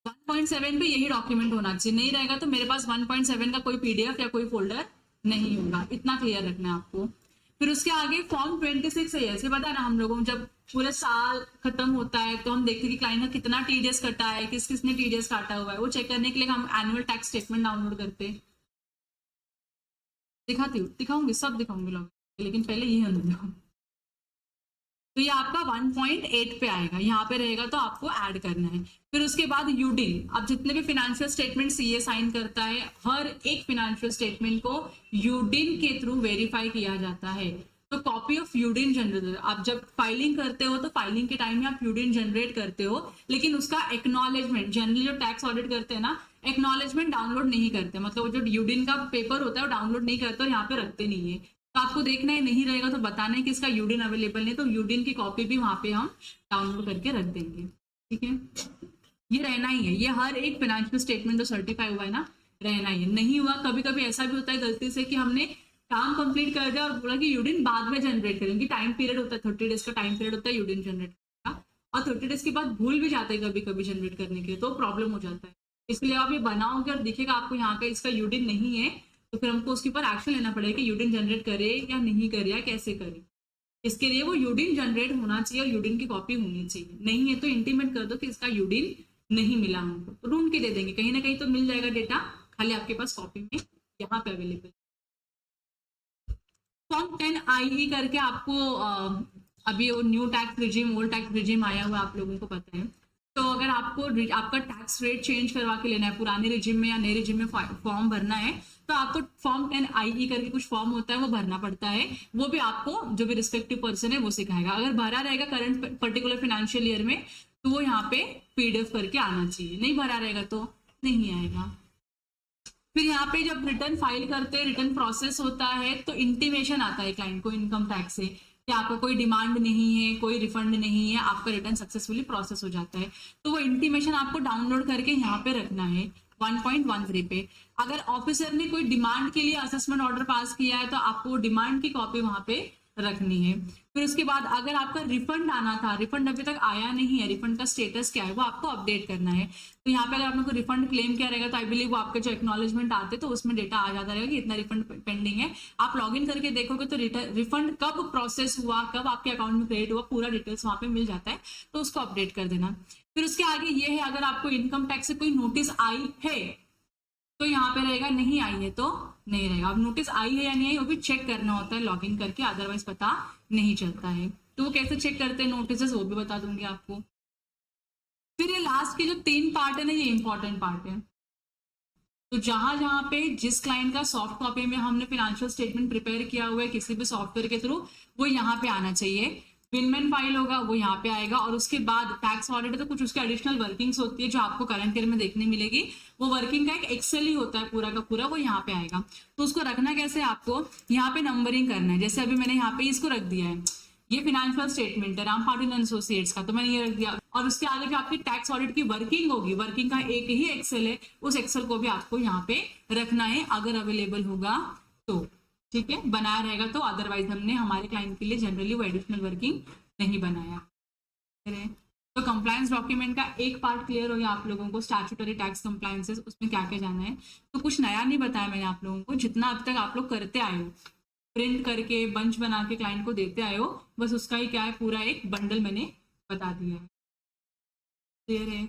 1.7 पे यही डॉक्यूमेंट होना चाहिए, नहीं रहेगा तो मेरे पास 1.7 का कोई PDF या कोई फोल्डर नहीं होगा, इतना क्लियर रखना है आपको। फिर उसके आगे फॉर्म 26 है, ऐसे पता है ना हम लोगों को जब पूरे साल खत्म होता है तो हम देखते हैं कि क्लाइंट का कितना टीडीएस कटा है, किसने टीडीएस काटा हुआ है, वो चेक करने के लिए हम एनुअल टैक्स स्टेटमेंट डाउनलोड करते हैं। दिखाऊंगी सब दिखाऊंगी लोग, लेकिन पहले ये हम दिखाऊं। तो ये आपका 1.8 पे आएगा, यहाँ पे रहेगा तो आपको ऐड करना है। फिर उसके बाद यूडिन, अब जितने भी फाइनेंशियल स्टेटमेंट सीए साइन करता है, हर एक फाइनेंशियल स्टेटमेंट को यूडिन के थ्रू वेरीफाई किया जाता है। तो कॉपी ऑफ यूडिन जनरेट, आप जब फाइलिंग करते हो तो फाइलिंग के टाइम में आप यूडिन जनरेट करते हो, लेकिन उसका एक्नॉलेजमेंट, जनरली जो टैक्स ऑडिट करते हैं ना, एक्नॉलेजमेंट डाउनलोड नहीं करते, मतलब जो यूडिन का पेपर होता है वो डाउनलोड नहीं करते और यहाँ पे रखते नहीं है। तो आपको देखना है, नहीं रहेगा तो बताना है कि इसका यूडिन अवेलेबल नहीं, तो यूडिन की कॉपी भी वहां पे हम डाउनलोड करके रख देंगे। ठीक है, ये रहना ही है, ये हर एक फाइनेंशियल स्टेटमेंट जो सर्टिफाई हुआ है ना, रहना ही है। नहीं हुआ, कभी कभी ऐसा भी होता है गलती से कि हमने काम कंप्लीट कर दिया और बोला कि यूडिन बाद में जनरेट करेंगे, टाइम पीरियड होता है 30 डेज का टाइम पीरियड होता है यूडिन जनरेट का, और 30 डेज के बाद भूल भी जाते हैं कभी कभी जनरेट करने के लिए, तो प्रॉब्लम हो जाता है। इसलिए आप ये बनाओगे और दिखेगा आपको यहाँ पे इसका यूडिन नहीं है, तो फिर हमको उसके ऊपर एक्शन लेना पड़ेगा कि यूडिन जनरेट करे या नहीं करे या कैसे करे। इसके लिए वो यूडिन जनरेट होना चाहिए और यूडिन की कॉपी होनी चाहिए। नहीं है तो इंटीमेट कर दो कि इसका यूडिन नहीं मिला हमको, तो ढूंढ के दे देंगे, कहीं ना कहीं तो मिल जाएगा डेटा, खाली आपके पास कॉपी में यहाँ पे अवेलेबल। फॉर्म 10IE करके आपको अभी वो new tax regime old tax regime आया हुआ आप लोगों को पता है, तो अगर आपको आपका टैक्स रेट चेंज करवा के लेना है, पुराने रिजिम में या नए रिजिम में फॉर्म भरना है, तो आपको फॉर्म 10IE करके कुछ फॉर्म होता है वो भरना पड़ता है। वो भी आपको जो भी रिस्पेक्टिव पर्सन है वो सिखाएगा। अगर भरा रहेगा करंट पर्टिकुलर फाइनेंशियल ईयर में तो वो यहाँ पे PDF करके आना चाहिए, नहीं भरा रहेगा तो नहीं आएगा। फिर यहाँ पे जब रिटर्न फाइल करते हैं, रिटर्न प्रोसेस होता है, तो इंटीमेशन आता है क्लाइंट को इनकम टैक्स से कि आपका कोई डिमांड नहीं है, कोई रिफंड नहीं है, आपका रिटर्न सक्सेसफुली प्रोसेस हो जाता है। तो वो इंटीमेशन आपको डाउनलोड करके यहाँ पे रखना है 1.13 पे। अगर ऑफिसर ने कोई डिमांड के लिए असेसमेंट ऑर्डर पास किया है तो आपको डिमांड की कॉपी वहां पे रखनी है। फिर उसके बाद अगर आपका रिफंड आना था, रिफंड अभी तक आया नहीं है, रिफंड का स्टेटस क्या है वो आपको अपडेट करना है। तो यहाँ पे अगर आपने कोई रिफंड क्लेम किया रहेगा तो आई बिलीव वो आपके जो एक्नॉलेजमेंट आते तो उसमें डेटा आ जाता रहेगा कि इतना रिफंड पेंडिंग है। आप लॉग इन करके देखोगे तो रिफंड कब प्रोसेस हुआ, कब आपके अकाउंट में क्रेडिट हुआ, पूरा डिटेल्स वहां पे मिल जाता है, तो उसको अपडेट कर देना। फिर उसके आगे ये है, अगर आपको इनकम टैक्स से कोई नोटिस आई है तो यहाँ पे रहेगा, नहीं आई है तो नहीं रहेगा। अब नोटिस आई है या नहीं आई वो भी चेक करना होता है लॉगिन करके, अदरवाइज पता नहीं चलता है। तो वो कैसे चेक करते हैं नोटिस वो भी बता दूंगी आपको। फिर ये लास्ट के जो 3 पार्ट है ना, ये इंपॉर्टेंट पार्ट है। तो जहां जहां पे जिस क्लाइंट का सॉफ्ट कॉपी में हमने फाइनेंशियल स्टेटमेंट प्रिपेयर किया हुआ है किसी भी सॉफ्टवेयर के थ्रू, वो यहाँ पे आना चाहिए। विनमैन फाइल होगा वो यहाँ पे आएगा, और उसके बाद टैक्स ऑडिट है तो कुछ उसके एडिशनल वर्किंग्स होती है जो आपको करंट ईयर में देखने मिलेगी। वो वर्किंग का एक एक्सेल ही होता है पूरा का पूरा, वो यहाँ पे आएगा। तो उसको रखना कैसे, आपको यहाँ पे नंबरिंग करना है। जैसे अभी मैंने यहाँ पे इसको रख दिया है, ये फाइनेंशियल स्टेटमेंट है राम पाटिल एंड एसोसिएट्स का, तो मैंने ये रख दिया। और उसके आगे जो आपकी टैक्स ऑडिट की वर्किंग होगी, वर्किंग का एक ही एक्सेल है, उस एक्सेल को भी आपको यहाँ पे रखना है अगर अवेलेबल होगा तो। ठीक है, बनाया रहेगा तो, अदरवाइज हमने हमारे क्लाइंट के लिए जनरली वो एडिशनल वर्किंग नहीं बनाया। तो कंप्लायंस डॉक्यूमेंट का एक पार्ट क्लियर हो गया आप लोगों को, स्टैट्यूटरी टैक्स कंप्लायंसेस, उसमें क्या क्या जाना है। तो कुछ नया नहीं बताया मैंने आप लोगों को, जितना अब तक आप लोग करते आए हो, प्रिंट करके बंच बना के क्लाइंट को देते आए हो, बस उसका ही क्या है पूरा एक बंडल मैंने बता दिया है। क्लियर है।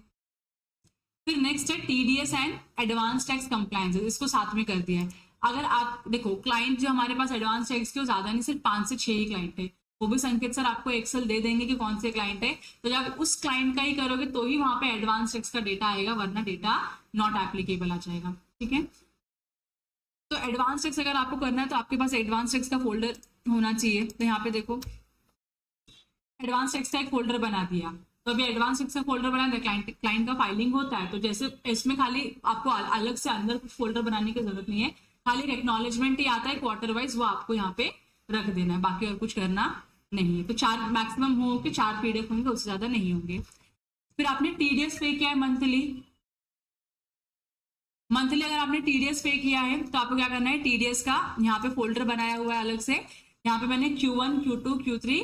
फिर नेक्स्ट है TDS and advance tax compliances, इसको साथ में कर दिया है। अगर आप देखो क्लाइंट जो हमारे पास एडवांस टैक्स के ज्यादा नहीं, सिर्फ 5 से 6 ही क्लाइंट है, वो भी संकेत सर आपको एक्सेल दे देंगे कि कौन से क्लाइंट है। तो जब उस क्लाइंट का ही करोगे तो ही वहां पे एडवांस टैक्स का डेटा आएगा, वरना डेटा नॉट एप्लीकेबल आ जाएगा। ठीक है, तो एडवांस टैक्स अगर आपको करना है तो आपके पास एडवांस टैक्स का फोल्डर होना चाहिए। तो यहाँ पे देखो एडवांस टैक्स का एक फोल्डर बना दिया, तो अभी एडवांस टैक्स का फोल्डर बना दिया, क्लाइंट का फाइलिंग होता है, तो जैसे इसमें खाली आपको अलग से अंदर कुछ फोल्डर बनाने की जरूरत नहीं है, खाली एक्नॉलेजमेंट ही आता है क्वार्टर वाइज, वो आपको यहाँ पे रख देना है, बाकी और कुछ करना नहीं है। तो 4 मैक्सिमम हो कि 4 PDF होंगे, उससे ज्यादा नहीं होंगे। फिर आपने TDS पे किया है मंथली अगर आपने TDS पे किया है तो आपको क्या करना है, TDS का यहाँ पे फोल्डर बनाया हुआ है अलग से। यहाँ पे मैंने Q1 Q2 Q3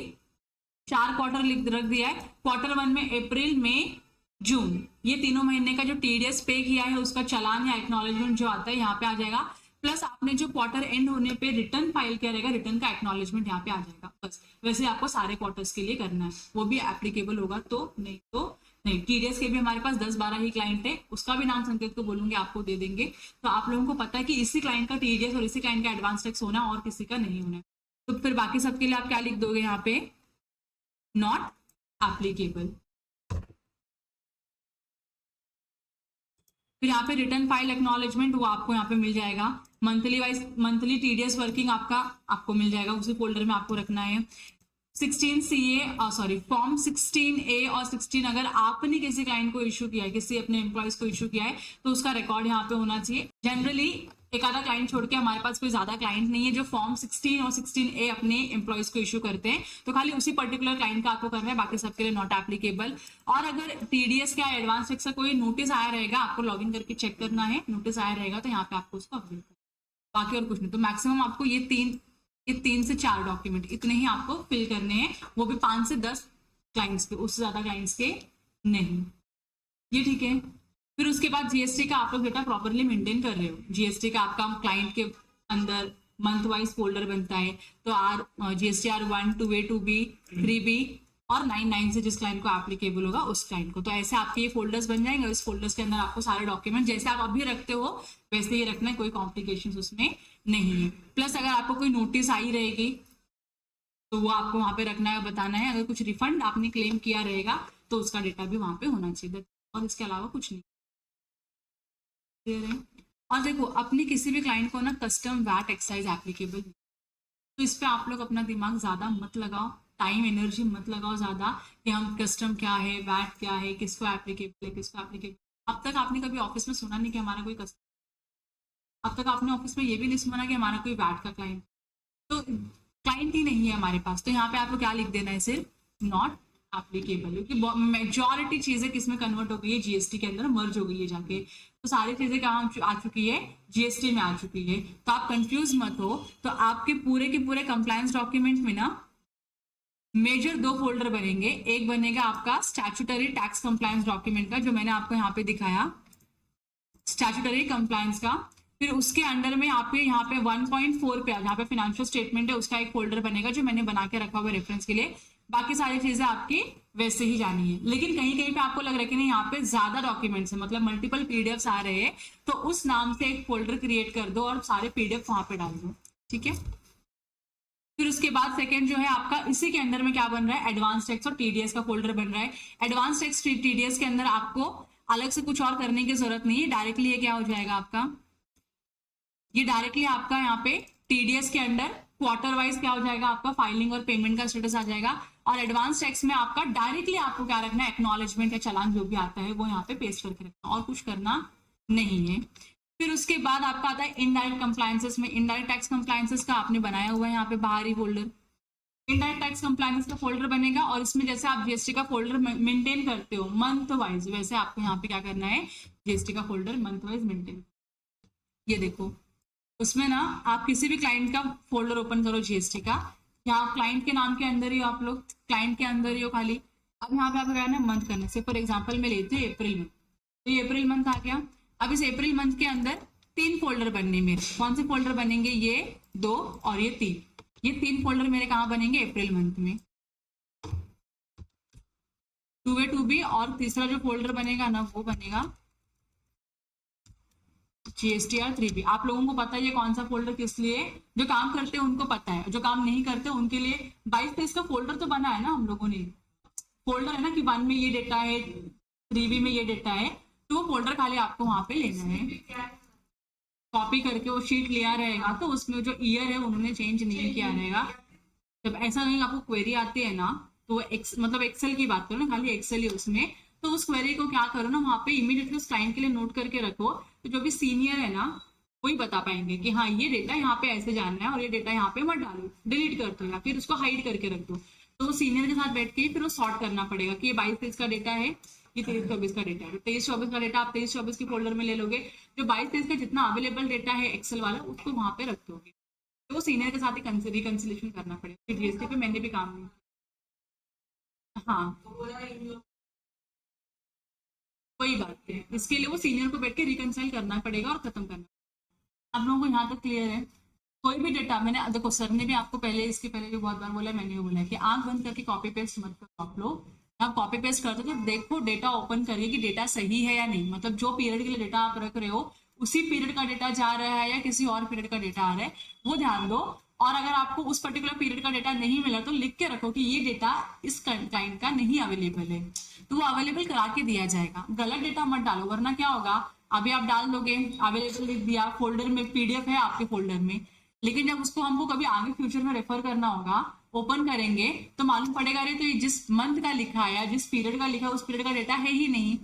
4 क्वार्टर रख दिया है। क्वार्टर 1 में अप्रैल मई जून, ये तीनों महीने का जो TDS पे किया है उसका चालान या एक्नॉलेजमेंट जो आता है यहाँ पे आ जाएगा। प्लस आपने जो क्वार्टर एंड होने पे रिटर्न फाइल किया रहेगा, रिटर्न का एक्नॉलेजमेंट यहाँ पे आ जाएगा बस। वैसे आपको सारे क्वार्टर्स के लिए करना है, वो भी एप्लीकेबल होगा तो नहीं। टीडीएस के भी हमारे पास 10-12 ही क्लाइंट है, उसका भी नाम संकेत को बोलूंगे आपको दे देंगे। तो आप लोगों को पता है कि इसी क्लाइंट का टीडीएस और इसी क्लाइंट का एडवांस टैक्स होना है और किसी का नहीं होना है। तो फिर बाकी सबके लिए आप क्या लिख दोगे यहाँ पे, नॉट एप्लीकेबल। फिर यहाँ पे रिटर्न फाइल एक्नॉलेजमेंट वो आपको यहाँ पे मिल जाएगा। मंथली टीडीएस वर्किंग आपको मिल जाएगा, उसी फोल्डर में आपको रखना है। 16 फॉर्म 16A और 16 अगर आपने किसी क्लाइंट को इशू किया है, किसी अपने एम्प्लॉयज को इशू किया है, तो उसका रिकॉर्ड यहाँ पे होना चाहिए। जनरली एक आधा क्लाइंट छोड़ के हमारे पास कोई ज्यादा क्लाइंट नहीं है जो फॉर्म 16 और 16A अपने एम्प्लॉयज को इशू करते हैं, तो खाली उसी पर्टिकुलर क्लाइंट का आपको करना है, बाकी सबके लिए नॉट एप्लीकेबल। और अगर टीडीएस का एडवांस टैक्स का कोई नोटिस आया रहेगा, आपको लॉग इन करके चेक करना है, नोटिस आया रहेगा तो यहाँ पे आपको उसको अपडेट करना, बाकी और कुछ नहीं। तो मैक्सिमम आपको ये 3 से 4 डॉक्यूमेंट इतने ही आपको फिल करने हैं, वो भी 5 से 10 क्लाइंट्स के, उससे ज्यादा क्लाइंट्स के नहीं। ये ठीक है। फिर उसके बाद जीएसटी का आप लोग डेटा प्रॉपरली मेंटेन कर रहे हो। जीएसटी का आपका क्लाइंट के अंदर मंथ वाइज फोल्डर बनता है, तो GST R1 2A 2B 3B और 99 से जिस क्लाइंट को एप्लीकेबल होगा उस क्लाइंट को, तो ऐसे आपके ये फोल्डर्स बन जाएंगे। इस फोल्डर्स के अंदर आपको सारे डॉक्यूमेंट जैसे आप अभी रखते हो वैसे ही रखना है, कोई कॉम्प्लिकेशन उसमें नहीं है। प्लस अगर आपको कोई नोटिस आई रहेगी तो वो आपको वहां पे रखना है, बताना है। अगर कुछ रिफंड आपने क्लेम किया रहेगा तो उसका डेटा भी वहां पे होना चाहिए, और इसके अलावा कुछ नहीं। क्लियर है। और देखो अपनी किसी भी क्लाइंट को ना कस्टम वैट एक्साइज एप्लीकेबल, तो इस पे आप लोग अपना दिमाग ज्यादा मत लगाओ, टाइम एनर्जी मत लगाओ ज्यादा कि हम कस्टम क्या है, वैट क्या है, किसको एप्लीकेबल है, किसको एप्लीकेबल। अब तक आपने कभी ऑफिस में सुना नहीं कि हमारा कोई कस्टम, अब तक आपने ऑफिस में ये भी नहीं सुना कि हमारा कोई वैट का क्लाइंट, तो क्लाइंट ही नहीं है हमारे पास। तो यहाँ पे आपको क्या लिख देना है, सिर्फ नॉट एप्लीकेबल, क्योंकि मेजॉरिटी चीजें किसमें कन्वर्ट हो गई है, जीएसटी के अंदर मर्ज हो गई है जाके। तो सारी चीजें कहाँ आ चुकी है, जीएसटी में आ चुकी है। तो आप कंफ्यूज मत हो। तो आपके पूरे के पूरे कंप्लायंस डॉक्यूमेंट में ना मेजर 2 फोल्डर बनेंगे। एक बनेगा आपका स्टैट्यूटरी टैक्स कंप्लायंस डॉक्यूमेंट का, जो मैंने आपको यहाँ पे दिखाया, स्टैट्यूटरी कंप्लायंस का। फिर उसके अंडर में आपके यहाँ पे 1.4 पे जहाँ पे फाइनेंशियल स्टेटमेंट है उसका एक फोल्डर बनेगा, जो मैंने बना के रखा हुआ रेफरेंस के लिए। बाकी सारी चीजें आपकी वैसे ही जानी है, लेकिन कहीं कहीं पे आपको लग रहा है कि नहीं यहाँ पे ज्यादा डॉक्यूमेंट्स है, मतलब मल्टीपल पीडीएफ आ रहे हैं, तो उस नाम से एक फोल्डर क्रिएट कर दो और सारे पीडीएफ वहां पे डाल दो, ठीक है। फिर उसके बाद सेकंड जो है आपका, इसी के अंदर में क्या बन रहा है, एडवांस टैक्स और टीडीएस का फोल्डर बन रहा है। एडवांस टैक्स टीडीएस के अंदर आपको अलग से कुछ और करने की जरूरत नहीं है, डायरेक्टली ये क्या हो जाएगा आपका, ये डायरेक्टली आपका यहाँ पे टीडीएस के अंदर क्वार्टर वाइज क्या हो जाएगा, आपका फाइलिंग और पेमेंट का स्टेटस आ जाएगा। और एडवांस टैक्स में आपका डायरेक्टली आपको क्या रखना है, एक्नॉलेजमेंट या चालान जो भी आता है वो यहाँ पे पेस्ट करके रखना, और कुछ करना नहीं है। फिर उसके बाद आपका आता है इनडायरेक्ट कंप्लायंसेस में। इनडायरेक्ट टैक्स कंप्लायंसेस का आपने बनाया हुआ है यहाँ पे बाहरी फोल्डर, इनडायरेक्ट टैक्स कंप्लायंस का फोल्डर बनेगा। और इसमें जैसे आप जीएसटी का फोल्डर मेंटेन करते हो मंथ वाइज, वैसे आपको यहाँ पे क्या करना है, जीएसटी का फोल्डर मंथ वाइज मेंटेन। ये देखो उसमें ना आप किसी भी क्लाइंट का फोल्डर ओपन करो जीएसटी का, यहाँ क्लाइंट के नाम के अंदर ही आप लोग क्लाइंट के अंदर ही हो खाली। अब यहाँ पे आपको क्या है, मंथ करना से फॉर एग्जांपल मैं लेती हूँ अप्रैल मंथ, तो ये अप्रैल मंथ आ गया। अब इस अप्रैल मंथ के अंदर 3 फोल्डर बनने मेरे, कौन से फोल्डर बनेंगे, ये 2 और ये 3, ये 3 फोल्डर मेरे कहाँ बनेंगे, अप्रैल मंथ में 2A 2B, और तीसरा जो फोल्डर बनेगा ना वो बनेगा GSTR 3B। आप लोगों को पता है ये कौन सा फोल्डर किस लिए, जो काम करते हैं उनको पता है, जो काम नहीं करते उनके लिए 22 पेज का फोल्डर तो बना है ना हम लोगों ने, फोल्डर है ना कि 1 में ये डेटा है, 3B में ये डेटा है, तो वो फोल्डर खाली आपको वहां पे लेना है, कॉपी करके वो शीट लिया रहेगा। तो उसमें जो ईयर है उन्होंने चेंज नहीं किया रहेगा। जब ऐसा नहीं आपको क्वेरी आती है ना, तो मतलब एक्सेल की बात करो ना, खाली एक्सेल ही उसमें, तो उस क्वेरी को क्या करो ना, वहां पे इमीडिएटली उस क्लाइंट के लिए नोट करके रखो। तो जो भी सीनियर है ना वही बता पाएंगे कि हाँ ये डेटा यहाँ पे ऐसे जानना है और ये डेटा यहाँ पे मत डालो, डिलीट कर दो या फिर उसको हाइड करके रख दो। तो सीनियर के साथ बैठ के फिर वो सॉर्ट करना पड़ेगा कि ये 22-23 का डेटा है, ये 23-24 का डेटा है। 23-24 का डेटा आप 23-24 के फोल्डर में ले लोगे, जो 22-23 का जितना अवेलेबल डेटा है एक्सेल वाला उसको वहां पे रख दोगे। तो वो सीनियर के साथ ही रिकंसिलेशन करना पड़ेगा। जीएसटी पे मैंने भी काम नहीं, हाँ वही बात है, इसके लिए वो सीनियर को बैठ के रिकंसाइल करना पड़ेगा और खत्म करना। आप लोगों को यहाँ तक क्लियर है? कोई भी डेटा, मैंने देखो सर ने भी आपको पहले, इसके पहले भी बहुत बार बोला, मैंने भी बोला है कि आंख बंद करके कॉपी पेस्ट मत करो आप लोग। आप कॉपी पेस्ट करते हो तो देखो डेटा ओपन करिए कि डेटा सही है या नहीं, मतलब जो पीरियड के लिए डेटा आप रख रहे हो उसी पीरियड का डेटा जा रहा है या किसी और पीरियड का डेटा आ रहा है, वो ध्यान दो। और अगर आपको उस पर्टिकुलर पीरियड का डेटा नहीं मिला तो लिख के रखो कि ये डेटा इस काइंड का नहीं अवेलेबल है, तो वो अवेलेबल करा के दिया जाएगा। गलत डेटा मत डालो, वरना क्या होगा, अभी आप डाल दोगे अवेलेबल लिख दिया, फोल्डर में पीडीएफ है आपके फोल्डर में, लेकिन जब उसको हमको कभी आगे फ्यूचर में रेफर करना होगा, ओपन करेंगे तो मालूम पड़ेगा अरे तो ये जिस मंथ का लिखा है या जिस पीरियड का लिखा है उस पीरियड का डेटा है ही नहीं,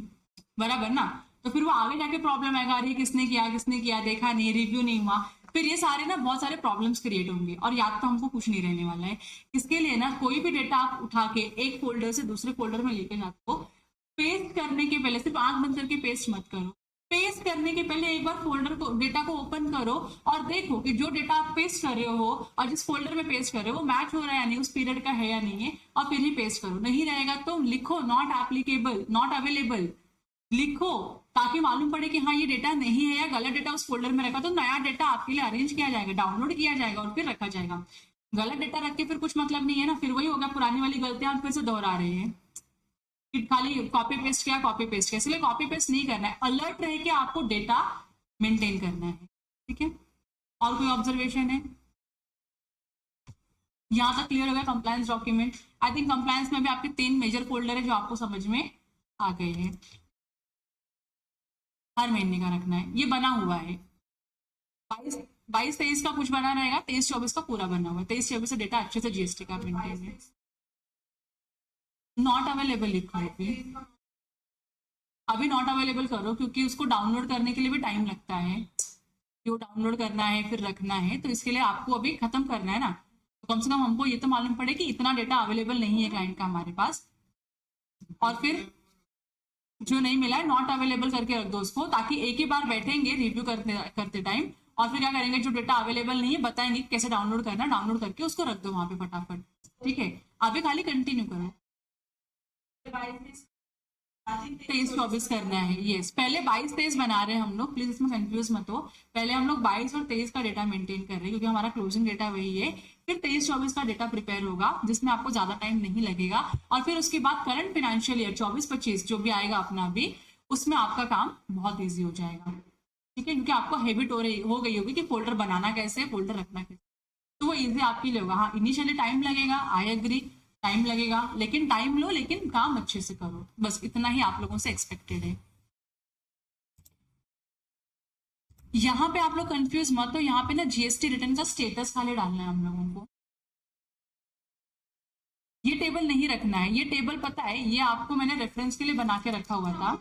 बराबर ना। तो फिर वो आगे जाके प्रॉब्लम आएगा, अरे किसने किया देखा नहीं, रिव्यू नहीं हुआ, फिर ये सारे ना बहुत सारे प्रॉब्लम्स क्रिएट होंगे और याद तो हमको कुछ नहीं रहने वाला है। इसके लिए ना कोई भी डेटा आप उठा के एक फोल्डर से दूसरे फोल्डर में लेके जाते हो, पेस्ट करने के पहले सिर्फ आंख बंद करके पेस्ट मत करो, पेस्ट करने के पहले एक बार फोल्डर को, डेटा को ओपन करो और देखो कि जो डेटा आप पेस्ट कर रहे हो और जिस फोल्डर में पेस्ट कर रहे हो वो मैच हो रहा है या नहीं, उस पीरियड का है या नहीं है, और फिर ही पेस्ट करो। नहीं रहेगा तो लिखो नॉट एप्लीकेबल, नॉट अवेलेबल लिखो, ताकि मालूम पड़े कि हाँ ये डेटा नहीं है या गलत डेटा उस फोल्डर में रखा, तो नया डेटा आपके लिए अरेंज किया जाएगा, डाउनलोड किया जाएगा और फिर रखा जाएगा। गलत डेटा रख के फिर कुछ मतलब नहीं है ना, फिर वही होगा, पुरानी वाली गलतियां फिर से दोहरा रहे हैं कि खाली कॉपी पेस्ट किया, इसलिए कॉपी पेस्ट नहीं करना है, अलर्ट रह के आपको डेटा मेंटेन करना है, ठीक है। और कोई ऑब्जर्वेशन है? यहाँ तक क्लियर हो गया compliance document? I think compliance में भी आपके 3 मेजर फोल्डर है जो आपको समझ में आ गए हैं। हर महीने का रखना है, ये बना हुआ है 22-23 का कुछ बना रहेगा, 23-24 का पूरा बना हुआ है, 23-24 से डेटा अच्छे से जीएसटी का मेंटेन है। नॉट अवेलेबल लिखो अभी नॉट अवेलेबल करो, क्योंकि उसको डाउनलोड करने के लिए भी टाइम लगता है, जो डाउनलोड करना है फिर रखना है, तो इसके लिए आपको अभी खत्म करना है ना, तो कम से कम हमको ये तो मालूम पड़े कि इतना डेटा अवेलेबल नहीं है क्लाइंट का हमारे पास, और फिर जो नहीं मिला है नॉट अवेलेबल करके रख दो उसको, ताकि एक ही बार बैठेंगे रिव्यू करते टाइम और फिर क्या करेंगे, जो डेटा अवेलेबल नहीं है बताएंगे कैसे डाउनलोड करना, डाउनलोड करके उसको रख दो वहां पे फटाफट, ठीक है। अभी खाली कंटिन्यू करो। 23-24 करना है, यस, पहले 22-23 बना रहे हैं हम लोग, प्लीज इसमें कंफ्यूज मत हो, पहले हम लोग 22 और 23 का डेटा मेंटेन कर रहे हैं क्योंकि हमारा क्लोजिंग डेटा वही है, फिर 23-24 का डेटा प्रिपेयर होगा जिसमें आपको ज्यादा टाइम नहीं लगेगा, और फिर उसके बाद करंट फाइनेंशियल ईयर 24-25 जो भी आएगा अपना अभी, उसमें आपका काम बहुत ईजी हो जाएगा, ठीक है, क्योंकि आपको हैबिट हो गई होगी कि फोल्डर बनाना कैसे, फोल्डर रखना कैसे, तो वो इजी आपके लिए होगा। हाँ इनिशियली टाइम लगेगा, आई एग्री, टाइम लगेगा, लेकिन टाइम लो, लेकिन काम अच्छे से करो, बस इतना ही आप लोगों से एक्सपेक्टेड है। यहाँ पे आप लोग कंफ्यूज मत हो, यहाँ पे ना जीएसटी रिटर्न का स्टेटस खाली डालना है हम लोगों को, ये टेबल नहीं रखना है, ये टेबल पता है ये आपको मैंने रेफरेंस के लिए बना के रखा हुआ था,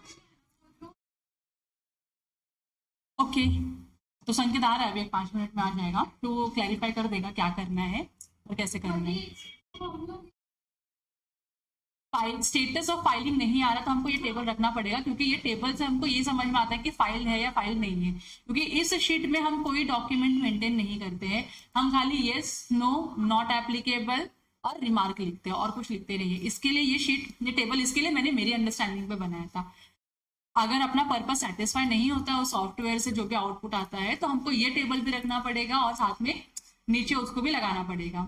ओके। तो संकेत आ रहा है, अभी 5 मिनट में आ जाएगा, तो वो क्लैरिफाई कर देगा क्या करना है और कैसे करना है। फाइल स्टेटस ऑफ फाइलिंग नहीं आ रहा तो हमको ये टेबल रखना पड़ेगा, क्योंकि ये टेबल से हमको ये समझ में आता है कि फाइल है या फाइल नहीं है, क्योंकि इस शीट में हम कोई डॉक्यूमेंट मेंटेन नहीं करते हैं, हम खाली यस नो नॉट एप्लीकेबल और रिमार्क लिखते हैं और कुछ लिखते नहीं है। इसके लिए ये शीट, ये टेबल इसके लिए मैंने मेरी अंडरस्टैंडिंग पे बनाया था, अगर अपना पर्पस सेटिस्फाई नहीं होता है उस सॉफ्टवेयर से जो भी आउटपुट आता है तो हमको ये टेबल भी रखना पड़ेगा और साथ में नीचे उसको भी लगाना पड़ेगा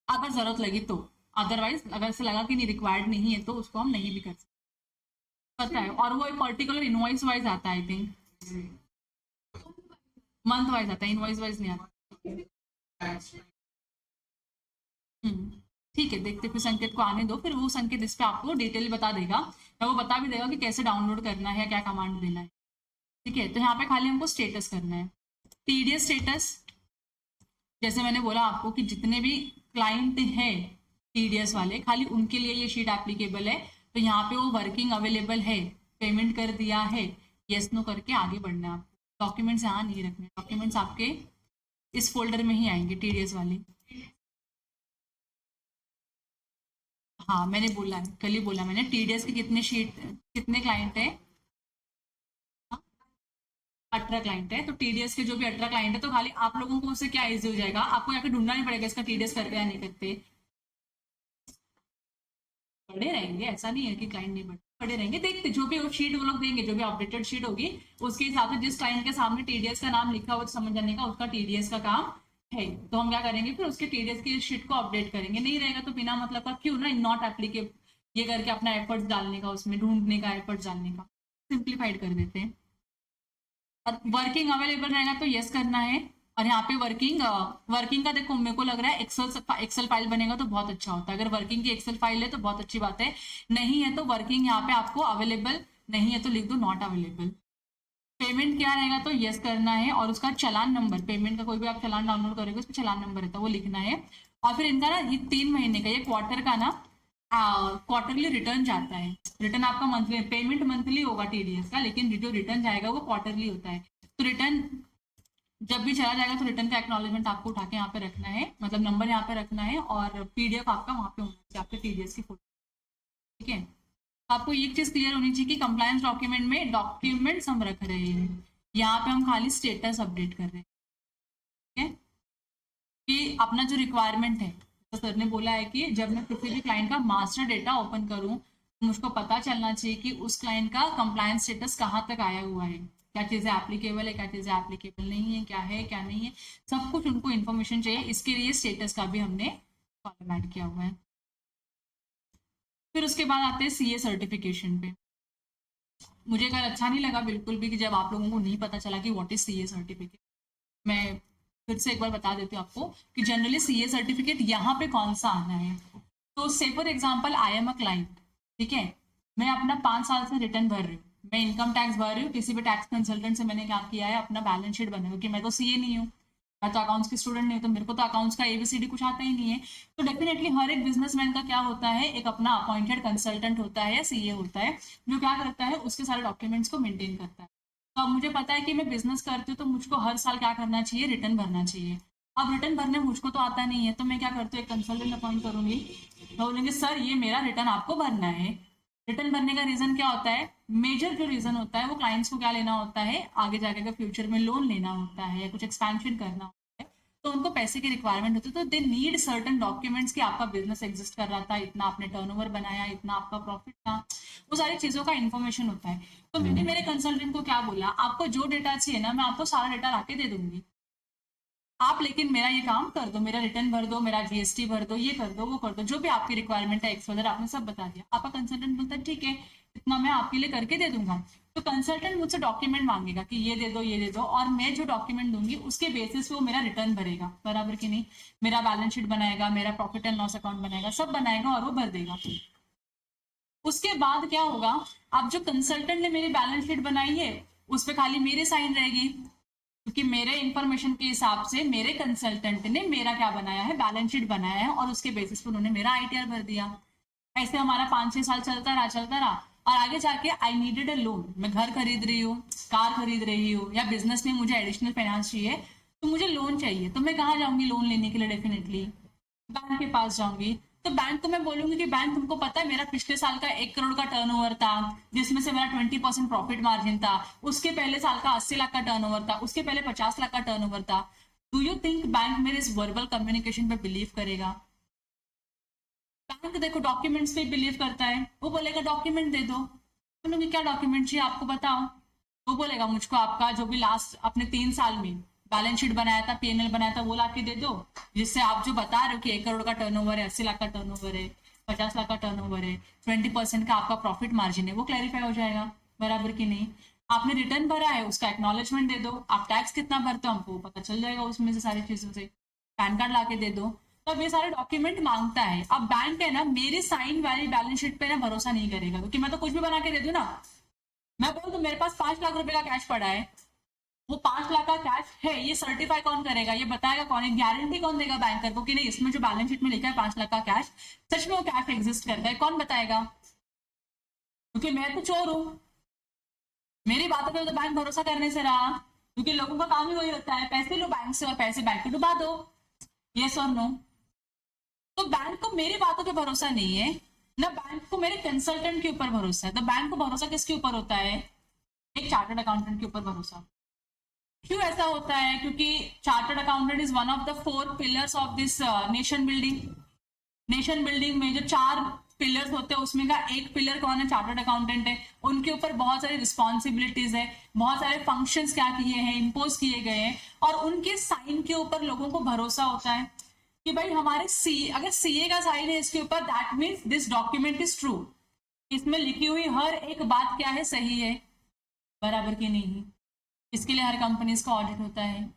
अगर जरूरत लगी तो, अदरवाइज अगर से लगा कि नहीं रिक्वायर्ड नहीं है तो उसको हम नहीं भी कर सकते, पता है। और वो एक पर्टिकुलर इनवॉइस वाइज आता है, आई थिंक मंथ वाइज आता है, इनवॉइस वाइज नहीं आता। ठीक है, देखते फिर संकेत को आने दो, फिर वो संकेत इस पे आपको डिटेल बता देगा, या वो बता भी देगा कि कैसे डाउनलोड करना है, क्या कमांड देना है, ठीक है। तो यहाँ पे खाली हमको स्टेटस करना है, टीडीएस स्टेटस, जैसे मैंने बोला आपको कि जितने भी क्लाइंट हैं टीडीएस वाले, खाली उनके लिए ये शीट एप्लीकेबल है, तो यहाँ पे वो वर्किंग अवेलेबल है, पेमेंट कर दिया है, यस नो करके आगे बढ़ना है आपको, डॉक्यूमेंट्स यहाँ नहीं रखने, डॉक्यूमेंट्स आपके इस फोल्डर में ही आएंगे टीडीएस वाले। हाँ मैंने बोला, कल ही बोला मैंने, टीडीएस के कितने क्लाइंट है, 18 क्लाइंट है, तो टीडीएस के जो भी 18 क्लाइंट है तो खाली आप लोगों को उससे क्या इजी हो जाएगा, आपको यहाँ पे ढूंढना नहीं पड़ेगा इसका टीडीएस करते या नहीं करते, बड़े रहेंगे, ऐसा नहीं है कि क्लाइंट नहीं बढ़ते, पड़े रहेंगे, देखते जो भी शीट वो लोग देंगे, जो भी अपडेटेड शीट होगी उसके हिसाब से जिस क्लाइंट के सामने टीडीएस का नाम लिखा हुआ तो समझ जाने का उसका टीडीएस का काम है। तो हम क्या करेंगे फिर उसके टीडीएस की शीट को अपडेट करेंगे, नहीं रहेगा तो बिना मतलब का क्यों ना नॉट एप्लीकेबल ये करके अपना एफर्ट्स डालने का, उसमें ढूंढने का एफर्ट्स डालने का सिंप्लीफाइड कर देते हैं। और वर्किंग अवेलेबल रहेगा तो यस करना है। और यहाँ पे वर्किंग का देखो मेरे को लग रहा है एक्सेल फाइल बनेगा तो बहुत अच्छा होता है। अगर वर्किंग की एक्सेल फाइल है तो बहुत अच्छी बात है, नहीं है तो वर्किंग यहाँ पे आपको अवेलेबल नहीं है तो लिख दो नॉट अवेलेबल। पेमेंट क्या रहेगा तो यस करना है, और उसका चालान नंबर, पेमेंट का कोई भी आप चालान डाउनलोड करोगे उसमें चालान नंबर रहता है वो लिखना है। और फिर इनका ना ये 3 महीने का, ये क्वार्टर का ना क्वार्टरली रिटर्न जाता है। रिटर्न आपका मंथली, पेमेंट मंथली होगा टीडीएस का, लेकिन जो रिटर्न जाएगा वो क्वार्टरली होता है। तो रिटर्न जब भी चला जाएगा तो रिटर्न का एक्नॉलेजमेंट आपको उठा के यहाँ पे रखना है, मतलब नंबर यहाँ पे रखना है, और पीडीएफ आपका वहाँ पे होना चाहिए आपके टीडीएस की फोटो, ठीक है। आपको एक चीज क्लियर होनी चाहिए कि कंप्लायंस डॉक्यूमेंट में डॉक्यूमेंट्स हम रख रहे हैं, यहाँ पे हम खाली स्टेटस अपडेट कर रहे हैं, ठीक है। कि अपना जो रिक्वायरमेंट है, तो सर ने बोला है कि जब मैं किसी भी क्लाइंट का मास्टर डेटा ओपन करूं तो मुझको पता चलना चाहिए कि उस क्लाइंट का कंप्लायंस स्टेटस कहाँ तक आया हुआ है, क्या चीज़ें एप्लीकेबल है, क्या चीज़ें एप्लीकेबल नहीं है, क्या नहीं है, सब कुछ उनको इन्फॉर्मेशन चाहिए। इसके लिए स्टेटस का भी हमने कॉलम ऐड किया हुआ है। फिर उसके बाद आते हैं सीए सर्टिफिकेशन पे। मुझे कल अच्छा नहीं लगा बिल्कुल भी कि जब आप लोगों को नहीं पता चला कि व्हाट इज सीए सर्टिफिकेट। मैं फिर से एक बार बता देती हूँ आपको कि जनरली सीए सर्टिफिकेट यहाँ पे कौन सा आना है। तो से for example I am a client, ठीक है, मैं अपना 5 साल से रिटर्न भर रही हूँ, मैं इनकम टैक्स भर रही हूँ, किसी भी टैक्स कंसल्टेंट से मैंने क्या किया है अपना बैलेंस शीट बना, क्योंकि मैं तो सीए नहीं हूँ, मैं तो अकाउंट्स की स्टूडेंट नहीं हूँ, तो मेरे को तो अकाउंट्स का एबीसीडी कुछ आता ही नहीं है। तो डेफिनेटली हर एक बिजनेसमैन का क्या होता है, एक अपना अपॉइंटेड कंसल्टेंट होता है या सीए होता है, जो क्या करता है उसके सारे डॉक्यूमेंट्स को मेंटेन करता है। तो अब मुझे पता है कि मैं बिजनेस करती हूँ तो मुझको हर साल क्या करना चाहिए, रिटर्न भरना चाहिए। अब रिटर्न भरने मुझको तो आता नहीं है, तो मैं क्या करती हूँ, एक कंसल्टेंट अपॉइंट करूंगी, तो बोलेंगे सर ये मेरा रिटर्न आपको भरना है। रिटर्न भरने का रीजन क्या होता है, मेजर जो रीजन होता है वो क्लाइंट्स को क्या लेना होता है, आगे जाके अगर फ्यूचर में लोन लेना होता है या कुछ एक्सपेंशन करना होता है तो उनको पैसे की रिक्वायरमेंट होती है, तो दे नीड सर्टन डॉक्यूमेंट्स कि आपका बिजनेस एग्जिस्ट कर रहा था, इतना आपने टर्नओवर बनाया, इतना आपका प्रॉफिट था, वो सारी चीजों का इन्फॉर्मेशन होता है। तो मैंने मेरे कंसल्टेंट को क्या बोला, आपको जो डेटा चाहिए ना मैं आपको सारा डेटा लाके दे दूंगी, आप लेकिन मेरा ये काम कर दो, मेरा रिटर्न भर दो, मेरा जीएसटी भर दो, ये कर दो, वो कर दो, जो भी आपकी रिक्वायरमेंट है एक्स वगैरह आपने सब बता दिया। आपका कंसल्टेंट बोलता है ठीक है इतना मैं आपके लिए करके दे दूंगा। तो कंसल्टेंट मुझसे डॉक्यूमेंट मांगेगा कि ये दे दो ये दे दो, और मैं जो डॉक्यूमेंट दूंगी उसके बेसिस पे वो मेरा रिटर्न भरेगा, बराबर की नहीं, मेरा बैलेंस शीट बनाएगा, मेरा प्रॉफिट एंड लॉस अकाउंट बनाएगा, सब बनाएगा और वो भर देगा। उसके बाद क्या होगा, अब जो कंसल्टेंट ने मेरी बैलेंस शीट बनाई है उस पर खाली मेरी साइन रहेगी, क्योंकि मेरे इंफॉर्मेशन के हिसाब से मेरे कंसल्टेंट ने मेरा क्या बनाया है, बैलेंस शीट बनाया है, और उसके बेसिस पर उन्होंने मेरा आईटीआर भर दिया। ऐसे हमारा 5-6 साल चलता रहा, और आगे जाके आई नीडेड अ लोन, मैं घर खरीद रही हूँ, कार खरीद रही हूँ, या बिजनेस में मुझे एडिशनल फाइनेंस चाहिए, तो मुझे लोन चाहिए, तो मैं कहाँ जाऊंगी लोन लेने के लिए, डेफिनेटली बैंक के पास जाऊंगी। तो बैंक को मैं बोलूंगी कि बैंक तुमको पता है मेरा पिछले साल का 1 करोड़ का टर्नओवर था, जिसमें से मेरा 20% प्रॉफिट मार्जिन था, उसके पहले साल का 80 लाख का टर्नओवर था, उसके पहले 50 लाख का टर्नओवर था। डू यू थिंक बैंक मेरे इस वर्बल कम्युनिकेशन पे बिलीव करेगा? बैंक देखो डॉक्यूमेंट्स पे बिलीव करता है, वो बोलेगा डॉक्यूमेंट दे दो, बोलूंगी क्या डॉक्यूमेंट चाहिए आपको बताओ, वो बोलेगा मुझको आपका जो भी लास्ट अपने 3 साल में बैलेंस शीट बनाया था, पीएनएल बनाया था, वो लाके दे दो, जिससे आप जो बता रहे हो कि 1 करोड़ का टर्नओवर है, 80 लाख का टर्नओवर है, 50 लाख का टर्नओवर है, 20% का आपका प्रॉफिट मार्जिन है, वो क्लैरिफाई हो जाएगा, बराबर की नहीं। आपने रिटर्न भरा है उसका एक्नॉलेजमेंट दे दो, आप टैक्स कितना भरते हो हमको पता चल जाएगा उसमें से सारी चीजों से, पैन कार्ड लाके दे दो। तो अब ये सारे डॉक्यूमेंट मांगता है। अब बैंक है ना मेरी साइन वाली बैलेंस शीट पे ना भरोसा नहीं करेगा, क्योंकि मैं तो कुछ भी बना के दे दूं ना, मैं बोलूँ तो मेरे पास 5 लाख रुपए का कैश पड़ा है, वो 5 लाख का कैश है, ये सर्टिफाई कौन करेगा, ये बताएगा कौन है, गारंटी कौन देगा बैंकर को कि नहीं इसमें जो बैलेंस शीट में लिखा है 5 लाख का कैश, सच में वो कैश एग्जिस्ट करता है, कौन बताएगा? क्योंकि मैं तो चोर हूं, मेरी बातों पर तो बैंक भरोसा करने से रहा, क्योंकि लोगों का काम ही वही होता है, पैसे लो बैंक से और पैसे बैंक को डुबा दो, यस और नो। तो बैंक को मेरी बातों पे भरोसा नहीं है ना, बैंक को मेरे कंसल्टेंट के ऊपर भरोसा है। तो बैंक को भरोसा किसके ऊपर होता है, एक चार्टर्ड अकाउंटेंट के ऊपर भरोसा। क्यों ऐसा होता है, क्योंकि chartered accountant is one of the 4 pillars of this nation building. Nation building में जो 4 पिलर्स होते हैं उसमें का एक पिलर कौन है, चार्टर्ड अकाउंटेंट है। उनके ऊपर बहुत सारी रिस्पॉन्सिबिलिटीज है, बहुत सारे फंक्शंस क्या किए हैं, इम्पोज किए गए हैं, और उनके साइन के ऊपर लोगों को भरोसा होता है कि भाई हमारे अगर सीए का साइन है इसके ऊपर, that means this document is true. इसमें लिखी हुई हर एक बात क्या है, सही है, बराबर की नहीं। इसके लिए हर कंपनीज का ऑडिट होता है,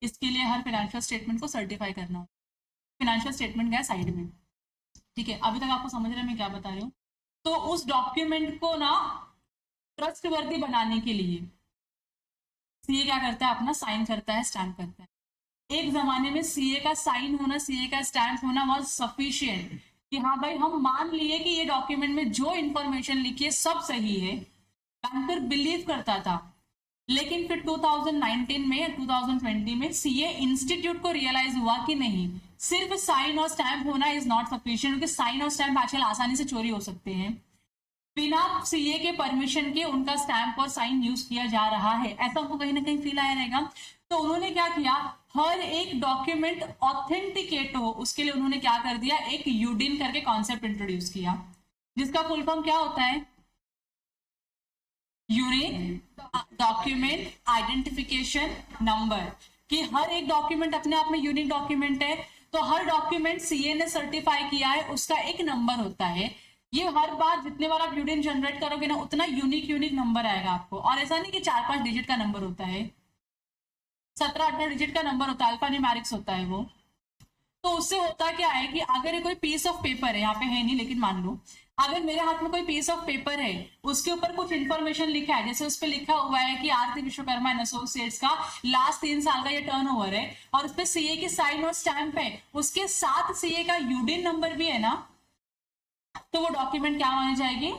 इसके लिए हर फाइनेंशियल स्टेटमेंट को सर्टिफाई करना होता है। फाइनेंशियल स्टेटमेंट गया साइड में, ठीक है, अभी तक आपको समझ रहे हैं मैं क्या बता रही हूँ। तो उस डॉक्यूमेंट को ना ट्रस्टवर्दी बनाने के लिए सीए क्या करता है, अपना साइन करता है, स्टैम्प करता है। एक जमाने में सीए का साइन होना, सीए का स्टैम्प होना वाज सफिशिएंट कि हाँ भाई हम मान लिए कि ये डॉक्यूमेंट में जो इंफॉर्मेशन लिखी है सब सही है, बैंकर बिलीव करता था। लेकिन फिर 2019 में 2020 में सीए इंस्टीट्यूट को रियलाइज हुआ कि नहीं, सिर्फ साइन और स्टैम्प होना इज नॉट सफिशिएंट, क्योंकि साइन और स्टैम्प आजकल आसानी से चोरी हो सकते हैं। बिना सीए के परमिशन के उनका स्टैम्प और साइन यूज किया जा रहा है, ऐसा उनको कहीं ना कहीं फील आया रहेगा। तो उन्होंने क्या किया, हर एक डॉक्यूमेंट ऑथेंटिकेट हो उसके लिए उन्होंने क्या कर दिया, एक यूडिन करके कॉन्सेप्ट इंट्रोड्यूस किया, जिसका फुल फॉर्म क्या होता है, यूनिक डॉक्यूमेंट आइडेंटिफिकेशन नंबर। कि हर एक डॉक्यूमेंट अपने आप में यूनिक डॉक्यूमेंट है, तो हर डॉक्यूमेंट सीए ने सर्टिफाई किया है उसका एक नंबर होता है। ये हर बार जितने बार आप यूनिट जनरेट करोगे ना उतना यूनिक नंबर आएगा आपको। और ऐसा नहीं कि 4-5 डिजिट का नंबर होता है, 17-18 डिजिट का नंबर होता है, अल्फा न्यूमेरिक्स होता है वो। तो उससे होता क्या है कि अगर कोई पीस ऑफ पेपर है, यहाँ पे है नहीं लेकिन मान लो अगर मेरे हाथ में कोई पीस ऑफ पेपर है, उसके ऊपर कुछ इंफॉर्मेशन लिखा है, जैसे उस पर लिखा हुआ है कि आरती विश्वकर्मा एंड एसोसिएट्स का लास्ट 3 साल का ये टर्नओवर है, और उस पर सीए की साइन और स्टैंप है, उसके साथ सीए का यूडिन नंबर भी है ना, तो वो डॉक्यूमेंट क्या मानी जाएगी,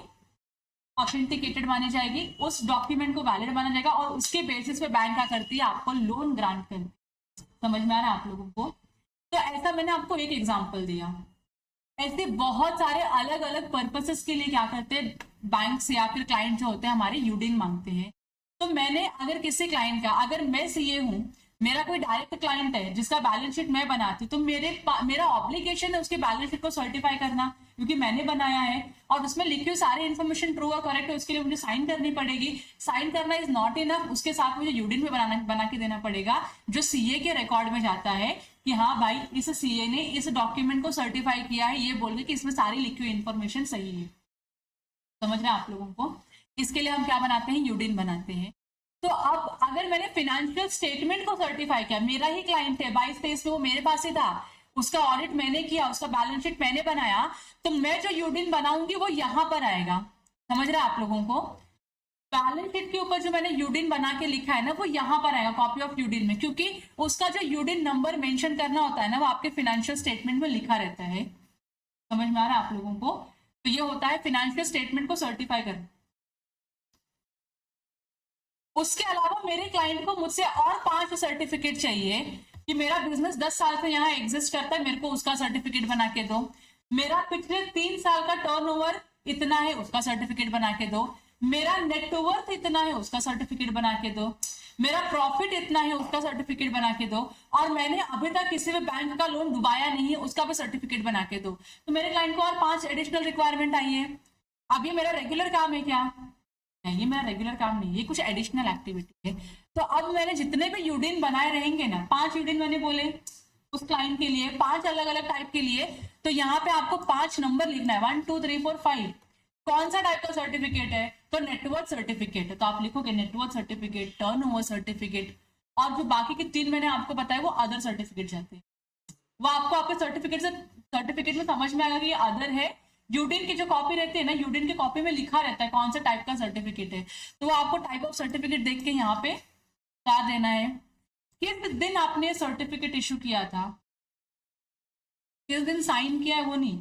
ऑथेंटिकेटेड मानी जाएगी, उस डॉक्यूमेंट को वैलिड माना जाएगा, और उसके बेसिस पे बैंक क्या करती है, आपको लोन ग्रांट करती है। समझ में आ रहा है आप लोगों को? तो ऐसा मैंने आपको एक एग्जांपल दिया, ऐसे बहुत सारे अलग अलग पर्पसेस के लिए क्या करते हैं बैंक्स या फिर क्लाइंट जो होते हैं हमारे यूडिन मांगते हैं। तो मैंने अगर किसी क्लाइंट का, अगर मैं सीए हूं, मेरा कोई डायरेक्ट क्लाइंट है जिसका बैलेंस शीट मैं बनाती हूँ, तो मेरा ऑब्लिगेशन है उसके बैलेंस शीट को सर्टिफाई करना, क्योंकि मैंने बनाया है और उसमें लिखी हुई सारी इन्फॉर्मेशन ट्रू और करेक्ट है, उसके लिए मुझे साइन करनी पड़ेगी। साइन करना इज नॉट इनफ, उसके साथ मुझे यूडिन में बना के देना पड़ेगा, जो सीए के रिकॉर्ड में जाता है कि हाँ भाई इस सीए ने इस डॉक्यूमेंट को सर्टिफाई किया है, ये बोल के कि इसमें सारी लिखी हुई इन्फॉर्मेशन सही है। समझ रहे हैं आप लोगों को? इसके लिए हम क्या बनाते हैं, यूडिन बनाते हैं। तो अब अगर मैंने फाइनेंशियल स्टेटमेंट को सर्टिफाई किया, मेरा ही क्लाइंट है 22-23 में, वो मेरे पास ही था, उसका ऑडिट मैंने किया, उसका बैलेंस शीट मैंने बनाया, तो मैं जो यूडिन बनाऊंगी वो यहां पर आएगा। समझ रहे हैं आप लोगों को? बैलेंस शीट के ऊपर जो मैंने यूडिन बना के लिखा है ना, वो यहां पर आएगा कॉपी ऑफ यूडिन में, क्योंकि उसका जो यूडिन नंबर मेंशन करना होता है ना, वो आपके फाइनेंशियल स्टेटमेंट में लिखा रहता है। समझ में आ रहा है आप लोगों को? तो ये होता है फाइनेंशियल स्टेटमेंट को सर्टिफाई करना। उसके अलावा मेरे क्लाइंट को मुझसे और 5 सर्टिफिकेट चाहिए कि मेरा बिजनेस 10 साल से यहाँ एग्जिस्ट करता है, मेरे को उसका सर्टिफिकेट बना के दो। मेरा पिछले 3 साल का टर्नओवर इतना है, उसका सर्टिफिकेट बना के दो। मेरा नेटवर्थ इतना है, उसका सर्टिफिकेट बना के दो। मेरा प्रॉफिट इतना है, उसका सर्टिफिकेट बना के दो। और मैंने अभी तक किसी भी बैंक का लोन डुबाया नहीं है, उसका भी सर्टिफिकेट बना के दो। तो मेरे क्लाइंट को और 5 एडिशनल रिक्वायरमेंट आई है। अब ये मेरा रेगुलर काम है क्या? नहीं, ये मेरा रेगुलर काम नहीं, ये कुछ एडिशनल एक्टिविटी है। तो अब मैंने जितने भी यूडिन बनाए रहेंगे ना, 5 यूडिन मैंने बोले उस क्लाइंट के लिए, 5 अलग अलग टाइप के लिए, तो यहाँ पे आपको 5 नंबर लिखना है, 1 2 3 4 5। कौन सा टाइप का सर्टिफिकेट है? तो नेटवर्क सर्टिफिकेट है, तो आप लिखोगे नेटवर्क सर्टिफिकेट, टर्नओवर सर्टिफिकेट, और जो बाकी के 3 मैंने आपको बताया वो अदर सर्टिफिकेट जाते हैं। वो आपको आपके सर्टिफिकेट में समझ में आएगा कि ये अदर है। यूडिन की जो कॉपी रहती है ना, यूडिन की कॉपी में लिखा रहता है कौन सा टाइप का सर्टिफिकेट है, तो वो आपको टाइप ऑफ सर्टिफिकेट देख के यहाँ पे बता देना है किस दिन आपने सर्टिफिकेट इशू किया था, किस दिन साइन किया है वो नहीं,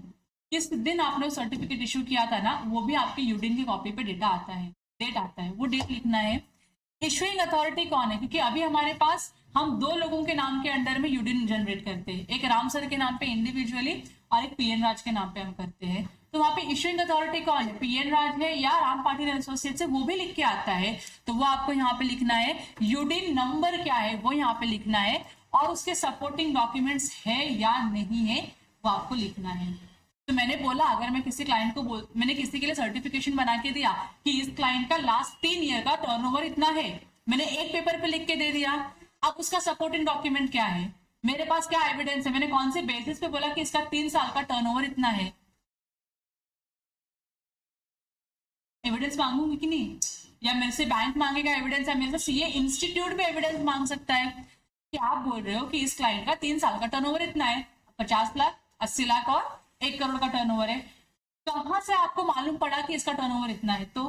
किस दिन आपने सर्टिफिकेट इशू किया था ना, वो भी आपके यूडिन की कॉपी पे डेटा आता है, डेट आता है, वो डेट लिखना है। इशुइंग अथॉरिटी कौन है? क्योंकि अभी हमारे पास हम 2 लोगों के नाम के अंडर में यूडिन जनरेट करते हैं, एक राम सर के नाम पे इंडिविजुअली और एक पीएन राज के नाम पे हम करते हैं। तो वहां पे इशुइंग अथॉरिटी कौन है? पीएन राज है या राम पाटिल एसोसिएट्स है, वो भी लिख के आता है, तो वो आपको यहाँ पे लिखना है। यूडिन नंबर क्या है वो यहाँ पे लिखना है, और उसके सपोर्टिंग डॉक्यूमेंट्स है या नहीं है वो आपको लिखना है। तो मैंने बोला अगर मैं किसी क्लाइंट को मैंने किसी के लिए सर्टिफिकेशन बना के दिया कि इस क्लाइंट का लास्ट 3 ईयर का टर्नओवर इतना है, मैंने एक पेपर पे लिख के दे दिया। अब उसका सपोर्टिंग डॉक्यूमेंट क्या है, मेरे पास क्या एविडेंस है, मैंने कौन से बेसिस पे बोला कि इसका 3 साल का टर्नओवर इतना है, एविडेंस मांगूंगी कि नहीं? या मेरे से बैंक मांगेगा एविडेंस, या मेरे से सीए इंस्टीट्यूट भी एविडेंस मांग सकता है कि आप बोल रहे हो कि इस क्लाइंट का 3 साल का टर्नओवर इतना है, 50 लाख, 80 लाख और 1 करोड़ का टर्नओवर है। कहां से आपको मालूम पड़ा कि इसका टर्नओवर इतना है? तो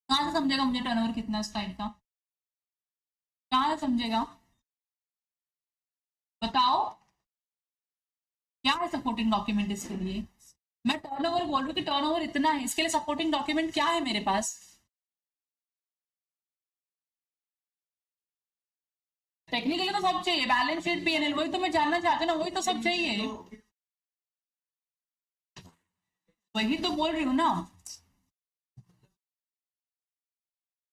कहां से समझेगा मुझे टर्नओवर कितना है उस क्लाइंट का? कहां से समझेगा? बताओ क्या है सपोर्टिंग डॉक्यूमेंट इसके लिए? मैं टर्नओवर बोल रही हूँ कि टर्नओवर इतना है, इसके लिए सपोर्टिंग डॉक्यूमेंट क्या है मेरे पास? टेक्निकली तो सब चाहिए, बैलेंस शीट, पीएनएल, वही तो मैं जानना चाहती हूँ ना, वही तो सब चाहिए, वही तो बोल रही हूँ ना।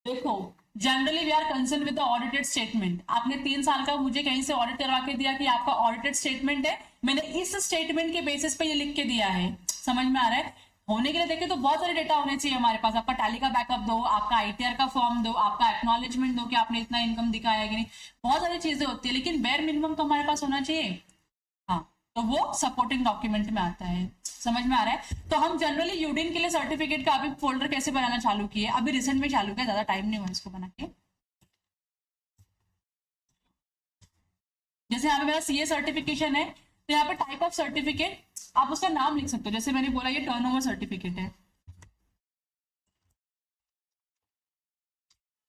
देखो, generally we are concern with the audited statement. आपने 3 साल का मुझे कहीं से ऑडिट करवा के दिया कि आपका ऑडिटेड स्टेटमेंट है, मैंने इस स्टेटमेंट के बेसिस पे ये लिख के दिया है। समझ में आ रहा है? होने के लिए देखिए तो बहुत सारे डेटा होने चाहिए हमारे पास। आपका टैली का बैकअप दो, आपका आईटीआर का फॉर्म दो, आपका एक्नॉलेजमेंट दो कि आपने इतना इनकम दिखाया कि नहीं, बहुत सारी चीजें होती है, लेकिन बेयर मिनिमम तो हमारे पास होना चाहिए। हाँ, तो वो सपोर्टिंग डॉक्यूमेंट में आता है। समझ में आ रहा है? तो हम जनरली यूडिन के लिए सर्टिफिकेट का अभी फोल्डर कैसे बनाना चालू किए, अभी रिसेंट में चालू किया, ज्यादा टाइम नहीं हुआ इसको बना के। जैसे यहाँ पे मेरा सीए सर्टिफिकेशन है, तो यहाँ पे टाइप ऑफ सर्टिफिकेट आप उसका नाम लिख सकते हो। जैसे मैंने बोला ये टर्नओवर सर्टिफिकेट है,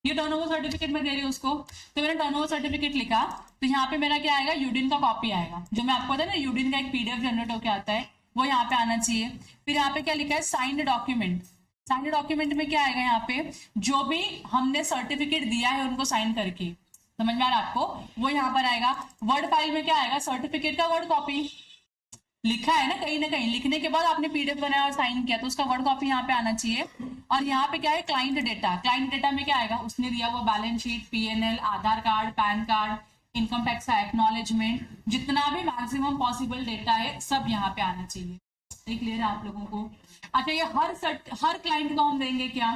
ये टर्नओवर सर्टिफिकेट मैं दे रही हूँ उसको, तो मैंने टर्नओवर सर्टिफिकेट लिखा, तो यहाँ पे मेरा क्या आएगा, यूडिन का कॉपी आएगा, जो मैं आपको बताया ना यूडिन का एक पीडीएफ जनरेट होकर आता है, वो यहाँ पे आना चाहिए। फिर यहाँ पे क्या लिखा है, साइंड डॉक्यूमेंट। साइंड डॉक्यूमेंट में क्या आएगा, यहाँ पे जो भी हमने सर्टिफिकेट दिया है उनको साइन करके, समझ में आ रहा है आपको, वो यहाँ पर आएगा। वर्ड फाइल में क्या आएगा, सर्टिफिकेट का वर्ड कॉपी लिखा है ना कहीं लिखने के बाद आपने पीडीएफ बनाया और साइन किया, तो उसका वर्ड कॉपी यहाँ पे आना चाहिए। और यहाँ पे क्या है, क्लाइंट डेटा। क्लाइंट डेटा में क्या आएगा, उसने दिया वो balance sheet, PNL, Aadhaar card, PAN card, income tax का एक्नॉलेजमेंट, जितना भी मैक्सिमम पॉसिबल डेटा है सब यहाँ पे आना चाहिए। क्लियर है आप लोगों को? अच्छा, ये हर क्लाइंट को हम देंगे क्या?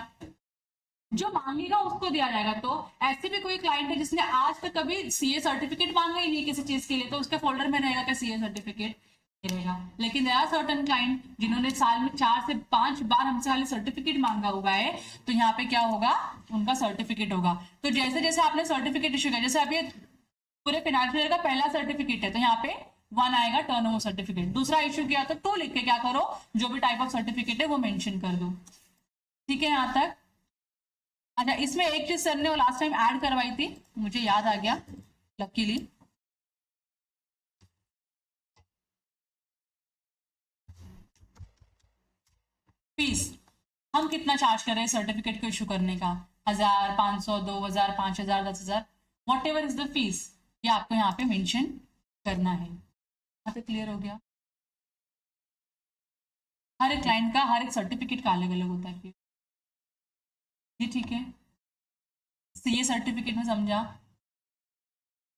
जो मांगेगा उसको दिया जाएगा। तो ऐसे भी कोई क्लाइंट है जिसने आज तक कभी सीए सर्टिफिकेट मांगा ही नहीं किसी चीज के लिए, तो उसके फोल्डर में रहेगा क्या सीए सर्टिफिकेट? रहेगा। लेकिन देयर आर सर्टेन क्लाइंट जिन्होंने साल में 4 से 5 बार हमसे खाली सर्टिफिकेट मांगा हुआ है, तो यहाँ पे क्या होगा, उनका सर्टिफिकेट होगा। तो जैसे जैसे आपने सर्टिफिकेट इश्यू किया, जैसे अभी पूरे फाइनेंशियल ईयर का पहला सर्टिफिकेट है, तो यहाँ पे 1 आएगा टर्नओवर सर्टिफिकेट। दूसरा इश्यू किया तो 2 लिख के क्या करो, जो भी टाइप ऑफ सर्टिफिकेट है वो मेंशन कर दो। ठीक है यहाँ तक? अच्छा, इसमें एक चीज सर ने वो लास्ट टाइम ऐड करवाई थी, मुझे याद आ गया लकीली। फीस हम कितना चार्ज कर रहे हैं सर्टिफिकेट को इशू करने का, 1000, 500, 2000, 5000, 10,000, what ever is the fees, ये आपको यहाँ पे मेंशन करना है। यहाँ पे क्लियर हो गया? हर एक क्लाइंट का हर एक सर्टिफिकेट का अलग अलग होता है। ये ठीक है, सीए सर्टिफिकेट में समझा।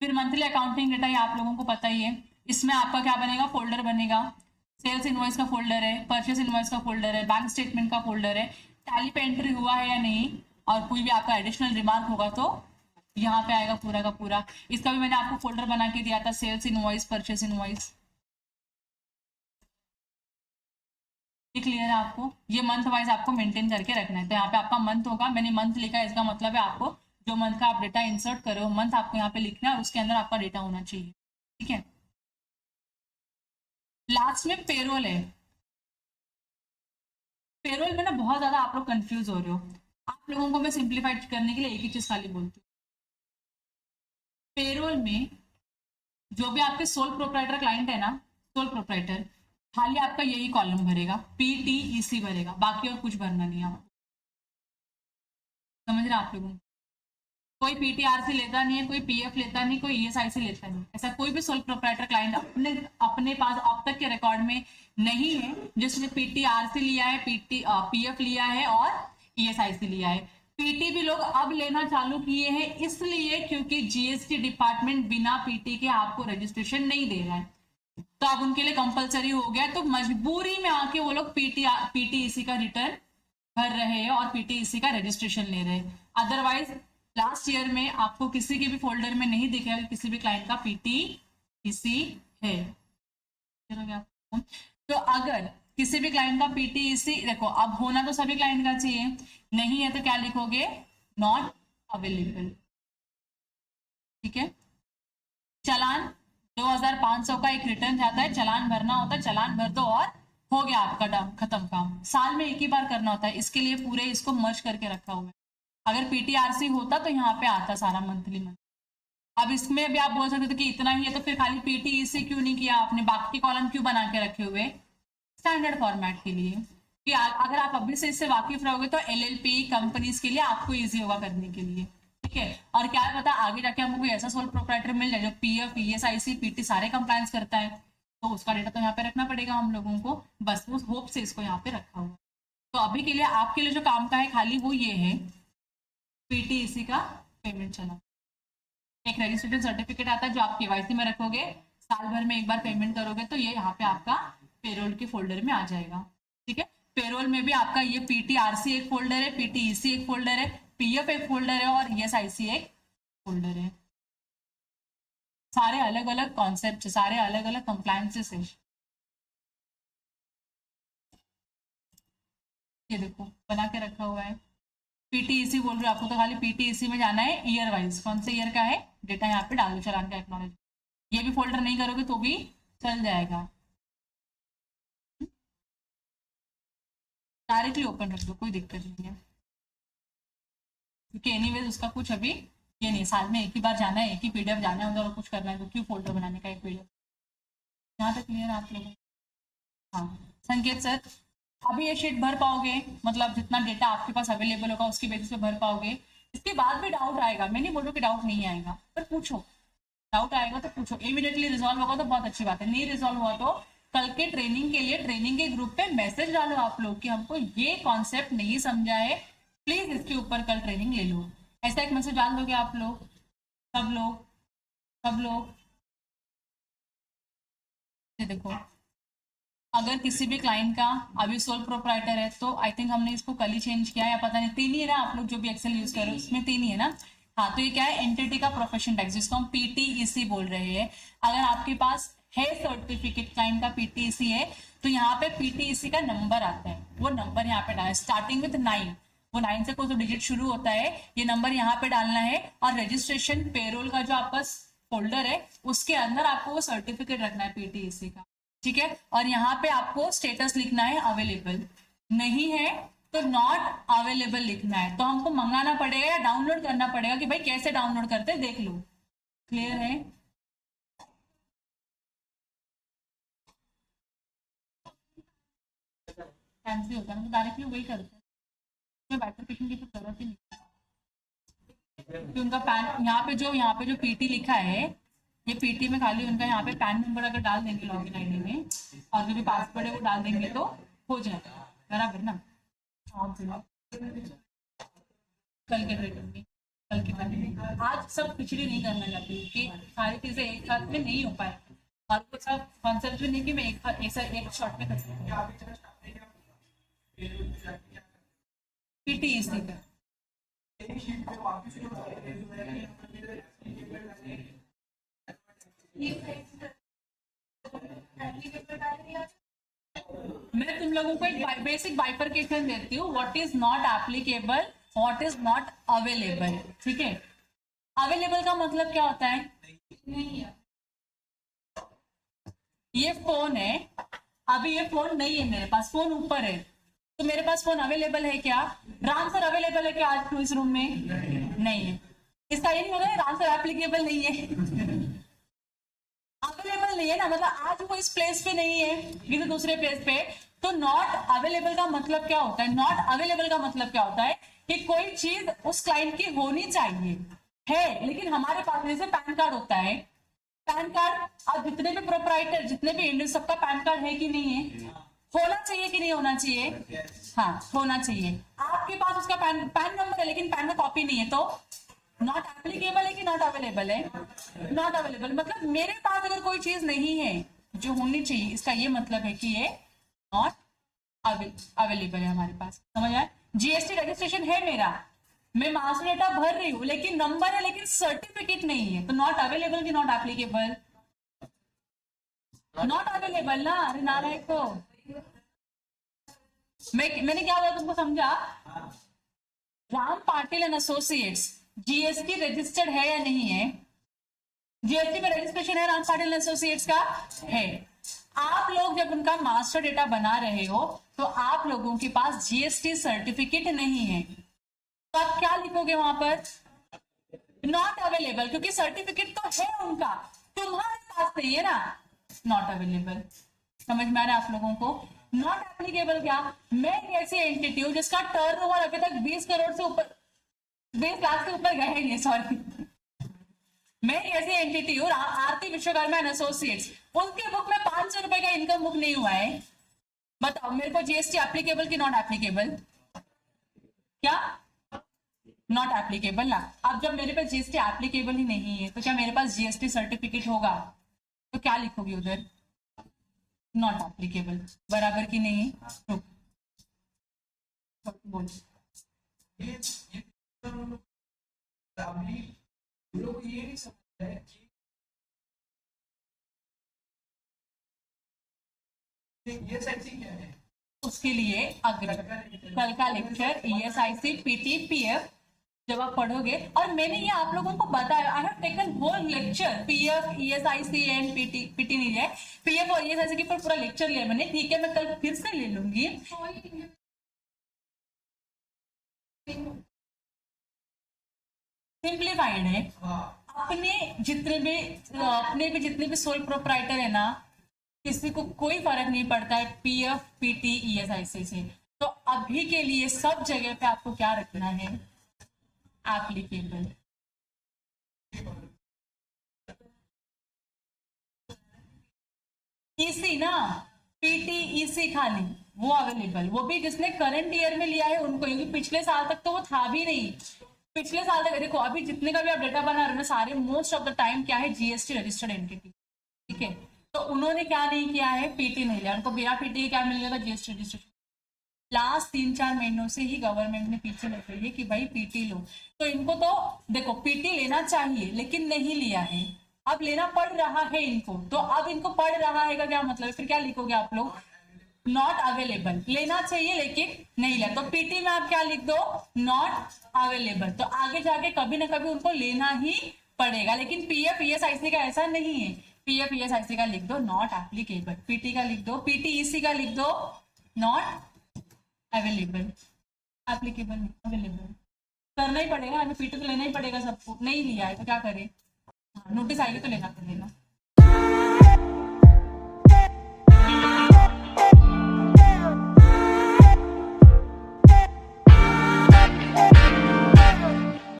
फिर मंथली अकाउंटिंग डेटा, ये आप लोगों को पता ही है। इसमें आपका क्या बनेगा, फोल्डर बनेगा, सेल्स इनवॉइस का फोल्डर है, परचेस इनवॉइस का फोल्डर है, बैंक स्टेटमेंट का फोल्डर है, टैली पे एंट्री हुआ है या नहीं, और कोई भी आपका एडिशनल रिमार्क होगा तो यहाँ पे आएगा पूरा का पूरा। इसका भी मैंने आपको फोल्डर बना के दिया था, सेल्स इनवॉइस, परचेस इनवॉइस। ये क्लियर है आपको? ये मंथ वाइज आपको मेंटेन करके रखना है। तो यहाँ पे आपका मंथ होगा, मैंने मंथ लिखा है, इसका मतलब है आपको जो मंथ का आप डेटा इंसर्ट करो, मंथ आपको यहाँ पे लिखना है और उसके अंदर आपका डेटा होना चाहिए। ठीक है? लास्ट में पेरोल है। पेरोल में ना बहुत ज्यादा आप लोग कंफ्यूज हो रहे हो, आप लोगों को मैं सिंप्लीफाइड करने के लिए एक ही चीज खाली बोलती हूँ। पेरोल में जो भी आपके सोल प्रोप्राइटर क्लाइंट है ना, सोल प्रोप्राइटर खाली आपका यही कॉलम भरेगा, पीटीईसी भरेगा, बाकी और कुछ भरना नहीं है आपको। समझ रहे आप लोगों को? कोई पीटीआरसी लेता नहीं है, कोई पीएफ लेता नहीं, कोई ईएसआईसी लेता नहीं, ऐसा कोई भी सोल प्रोप्राइटर क्लाइंट अपने अपने पास अब तक के रिकॉर्ड में नहीं है जिसने पीटीआरसी लिया है, पीएफ लिया है और ईएसआईसी लिया है। पीटी भी लोग अब लेना चालू किए हैं, इसलिए क्योंकि जीएसटी डिपार्टमेंट बिना पीटी के आपको रजिस्ट्रेशन नहीं दे रहा है। तो अब उनके लिए कंपलसरी हो गया, तो मजबूरी में आके वो लोग पीटीईसी का रिटर्न भर रहे हैं और पीटीईसी का रजिस्ट्रेशन ले रहे हैं। अदरवाइज लास्ट ईयर में आपको किसी के भी फोल्डर में नहीं दिखेगा कि किसी भी क्लाइंट का पीटीईसी है। तो अगर किसी भी क्लाइंट का पीटीईसी, देखो अब होना तो सभी क्लाइंट का चाहिए, नहीं है तो क्या लिखोगे, नॉट अवेलेबल। ठीक है, चालान 2500 का एक रिटर्न जाता है, चालान भरना होता है, चालान भर दो और हो गया आपका खत्म काम। साल में एक ही बार करना होता है, इसके लिए पूरे इसको मर्ज करके रखा हुआ है। अगर पीटीआरसी होता तो यहाँ पे आता सारा मंथली। अब इसमें भी आप बोल सकते थे कि इतना ही है तो फिर खाली पीटीईसी क्यों नहीं किया आपने, बाकी कॉलम क्यों बना के रखे हुए, स्टैंडर्ड फॉर्मेट के लिए कि अगर आप अभी से इससे वाकिफ रहोगे तो एलएलपी कंपनीज के लिए आपको इजी होगा करने के लिए। ठीक है, और क्या पता आगे जाके हमको कोई ऐसा सोल प्रोप्राइटर मिल जाए जो पीएफ ईएसआईसी पीटी सारे कंप्लायंस करता है, तो उसका डेटा तो यहाँ पे रखना पड़ेगा हम लोगों को, बस उस होप से इसको यहाँ पे रखा हुआ। तो अभी के लिए आपके लिए जो काम का है खाली वो ये है, पीटीईसी का पेमेंट चला। एक रजिस्ट्रेशन सर्टिफिकेट आता है जो आप केवाईसी में रखोगे, साल भर में एक बार पेमेंट करोगे तो ये यहाँ पे आपका पेरोल के फोल्डर में आ जाएगा। ठीक है, पेरोल में भी आपका ये पीटीआरसी एक फोल्डर है, पीटीईसी एक फोल्डर है, पीएफ एक फोल्डर है और ईएसआईसी एक फोल्डर है। सारे अलग अलग कॉन्सेप्ट, सारे अलग अलग कंप्लायंसेस है। ये देखो बना के रखा हुआ है। पीटीईसी बोल रहे हो आपको, तो खाली पीटीईसी में जाना है ईयर वाइज, कौन से ईयर का है डेटा यहाँ पे डाल दो, चालान का एक्नॉलेज। ये भी फोल्डर नहीं करोगे तो भी चल जाएगा, डायरेक्टली ओपन रख दो, कोई दिक्कत नहीं है, क्योंकि एनीवेज उसका कुछ अभी ये नहीं, साल में एक ही बार जाना है, एक ही पीडीएफ जाना है उधर और कुछ करना है तो क्यों फोल्डर बनाने का एक पीडीएफ। यहाँ तक क्लियर आप लोगों? हाँ संकेत सर, अभी ये शीट भर पाओगे, मतलब जितना डेटा आपके पास अवेलेबल होगा उसकी बेसिस पे भर पाओगे। इसके बाद भी डाउट आएगा, मैं नहीं बोल रहा कि डाउट नहीं आएगा, पर पूछो, डाउट आएगा तो पूछो। इमीडिएटली रिजॉल्व होगा तो बहुत अच्छी बात है, नहीं रिजॉल्व हुआ तो कल के ट्रेनिंग के लिए ट्रेनिंग के ग्रुप पे मैसेज डालो आप लोग कि हमको ये कॉन्सेप्ट नहीं समझा है, प्लीज इसके ऊपर कल ट्रेनिंग ले लो। ऐसा एक मैसेज डाल दोगे आप लोग, सब लोग, सब लोग। देखो अगर किसी भी क्लाइंट का अभी सोल प्रोप्राइटर है तो आई थिंक हमने इसको कल ही चेंज किया है या पता नहीं, 3 ही है ना आप लोग जो भी एक्सेल यूज कर रहे हो उसमें 3 ही है ना। हाँ तो ये क्या है, एंटिटी का प्रोफेशन टैक्स जिसको हम पीटीईसी बोल रहे हैं। अगर आपके पास है सर्टिफिकेट क्लाइंट का पीटीईसी है तो यहाँ पे पीटीईसी का नंबर आता है, वो नंबर यहाँ पे डालना स्टार्टिंग विद 9, वो 9 से कोई तो डिजिट शुरू होता है, ये नंबर यहाँ पे डालना है। और रजिस्ट्रेशन पेरोल का जो आपका फोल्डर है उसके अंदर आपको वो सर्टिफिकेट रखना है पीटीईसी का। ठीक है, और यहाँ पे आपको स्टेटस लिखना है अवेलेबल, नहीं है तो नॉट अवेलेबल लिखना है। तो हमको मंगाना पड़ेगा या डाउनलोड करना पड़ेगा कि भाई कैसे डाउनलोड करते हैं देख लो। क्लियर है? फैंसी होता है तो डायरेक्टली वही करते हैं, बाइफरकेशन की तो जरूरत ही नहीं। उनका पैन यहाँ पे जो पीटी लिखा है, ये पीटी में खाली उनका यहाँ पे पैन नंबर अगर डाल देंगे लॉगिन आईडी में और जो भी पासवर्ड है वो डाल देंगे तो हो जाएगा, बराबर ना। कल के ट्रेनिंग में, कल की ट्रेनिंग में आज सब खिचड़ी नहीं करना चाहती कि सारी चीजें एक साथ में नहीं हो पाए और कुछ सब कॉन्सेप्ट भी नहीं कि मैं एक शॉट में कर सकती हूँ। पीटीईसी का मैं तुम लोगों को एक बेसिक बाइफरकेशन देती हूँ, what is not applicable, what is not available. ठीक है, अवेलेबल का मतलब क्या होता है, ये फोन है, अभी ये फोन नहीं है मेरे पास, फोन ऊपर है, तो मेरे पास फोन अवेलेबल है क्या? राम सर अवेलेबल है क्या आज इस रूम में? नहीं है। इसका ये नहीं होगा राम सर एप्लीकेबल नहीं है, अवेलेबल नहीं है ना, मतलब आज वो इस प्लेस पे नहीं है किसी दूसरे प्लेस पे। तो नॉट अवेलेबल का मतलब क्या होता है, नॉट अवेलेबल का मतलब क्या होता है कि कोई चीज उस क्लाइंट की होनी चाहिए है लेकिन हमारे पास जैसे पैन कार्ड होता है, पैन कार्ड अब जितने भी प्रोप्राइटर जितने भी इंडियन सबका पैन कार्ड है कि नहीं है, होना चाहिए कि नहीं होना चाहिए? हाँ होना चाहिए। आपके पास उसका पैन नंबर है लेकिन पैन का कॉपी नहीं है तो नॉट एप्लीकेबल है कि नॉट अवेलेबल है? Not available. मतलब मेरे पास अगर कोई चीज नहीं है जो होनी चाहिए, इसका ये मतलब है कि ये नॉट अवेलेबल है हमारे पास। समझ आए? जीएसटी रजिस्ट्रेशन है मेरा, मैं मास्टर डेटा भर रही हूँ, लेकिन नंबर है लेकिन सर्टिफिकेट नहीं है, तो नॉट अवेलेबल की नॉट एप्लीकेबल? नॉट अवेलेबल ना। अरे नारायण को मैंने क्या बोला तुमको समझा? Ram Patil and associates GST registered है या नहीं है? जीएसटी में रजिस्ट्रेशन है राम पाटिल एसोसिएट्स का? है। आप लोग जब उनका मास्टर डेटा बना रहे हो तो आप लोगों के पास जीएसटी सर्टिफिकेट नहीं है, तो आप क्या लिखोगे वहां पर? नॉट अवेलेबल, क्योंकि सर्टिफिकेट तो है उनका, तुम्हारे पास नहीं है ना, नॉट अवेलेबल। समझ में आ रहा है आप लोगों को? नॉट एप्लीकेबल क्या? मैं एक ऐसी एंटिटी हूं जिसका टर्नओवर अभी तक 20 करोड़ से ऊपर, 20 लाख से ऊपर गए नहीं, सॉरी। मैं एक ऐसी एंटिटी हूँ आरती विश्वकर्मा एंड एसोसिएट्स, उनके बुक में 500 रुपए का इनकम बुक नहीं हुआ है। बताओ मेरे को जीएसटी एप्लीकेबल की नॉट एप्लीकेबल? क्या? नॉट एप्लीकेबल ना। अब जब मेरे पास जीएसटी एप्लीकेबल ही नहीं है तो क्या मेरे पास जीएसटी सर्टिफिकेट होगा? तो क्या लिखोगी उधर? Not applicable. बराबर की नहीं? बोल। लोग ये नहीं समझते हैं कि ईएसआईसी क्या है। उसके लिए अग्र कल का लेक्चर ईएसआईसी पीटी पीएफ जब आप पढ़ोगे, और मैंने ये आप लोगों को बताया, I have taken whole lecture PF ESIC and PT, PT नहीं है, पीएफ और ईएसआईसी के ऊपर पूरा लेक्चर लिया मैंने। ठीक है, मैं कल फिर से ले लूंगी। सिंप्लीफाइड है। अपने भी जितने भी सोल प्रोप्राइटर है ना, किसी को कोई फर्क नहीं पड़ता है पीएफ पीटी ईएसआईसी से। तो अभी के लिए सब जगह पे आपको क्या रखना है? एप्लीकेबल। ईसी ना, पीटी ईसी खाली वो अवेलेबल, वो भी जिसने करंट ईयर में लिया है उनको, क्योंकि पिछले साल तक तो वो था भी नहीं। पिछले साल तक देखो, अभी जितने का भी आप डेटा बना रहे हो सारे मोस्ट ऑफ द टाइम क्या है? GST registered entity. ठीक है, तो उन्होंने क्या नहीं किया है? पीटी नहीं लिया, उनको बिना पीटी के क्या मिल जाएगा? GST registration. लास्ट 3-4 महीनों से ही गवर्नमेंट ने पीछे लग रही है कि भाई पीटी लो, तो इनको तो देखो पीटी लेना चाहिए लेकिन नहीं लिया है, अब लेना पड़ रहा है इनको। तो अब इनको पड़ रहा है का क्या मतलब है? फिर क्या लिखोगे आप लोग? Not available. लेना चाहिए लेकिन नहीं लिया, तो पीटी में आप क्या लिख दो? Not available. तो आगे जाके कभी ना कभी उनको लेना ही पड़ेगा, लेकिन पीएफ ईएसआईसी का ऐसा नहीं है। पीएफ ईएसआईसी का लिख दो नॉट एप्लीकेबल, पीटी का लिख दो, पीटीईसी का लिख दो नॉट अवेलेबल, एप्लीकेबल अवेलेबल। करना ही पड़ेगा, हमें पीटी तो लेना ही पड़ेगा सबको, नहीं लिया है तो क्या करें? नोटिस आएगी तो लेना पड़ेगा।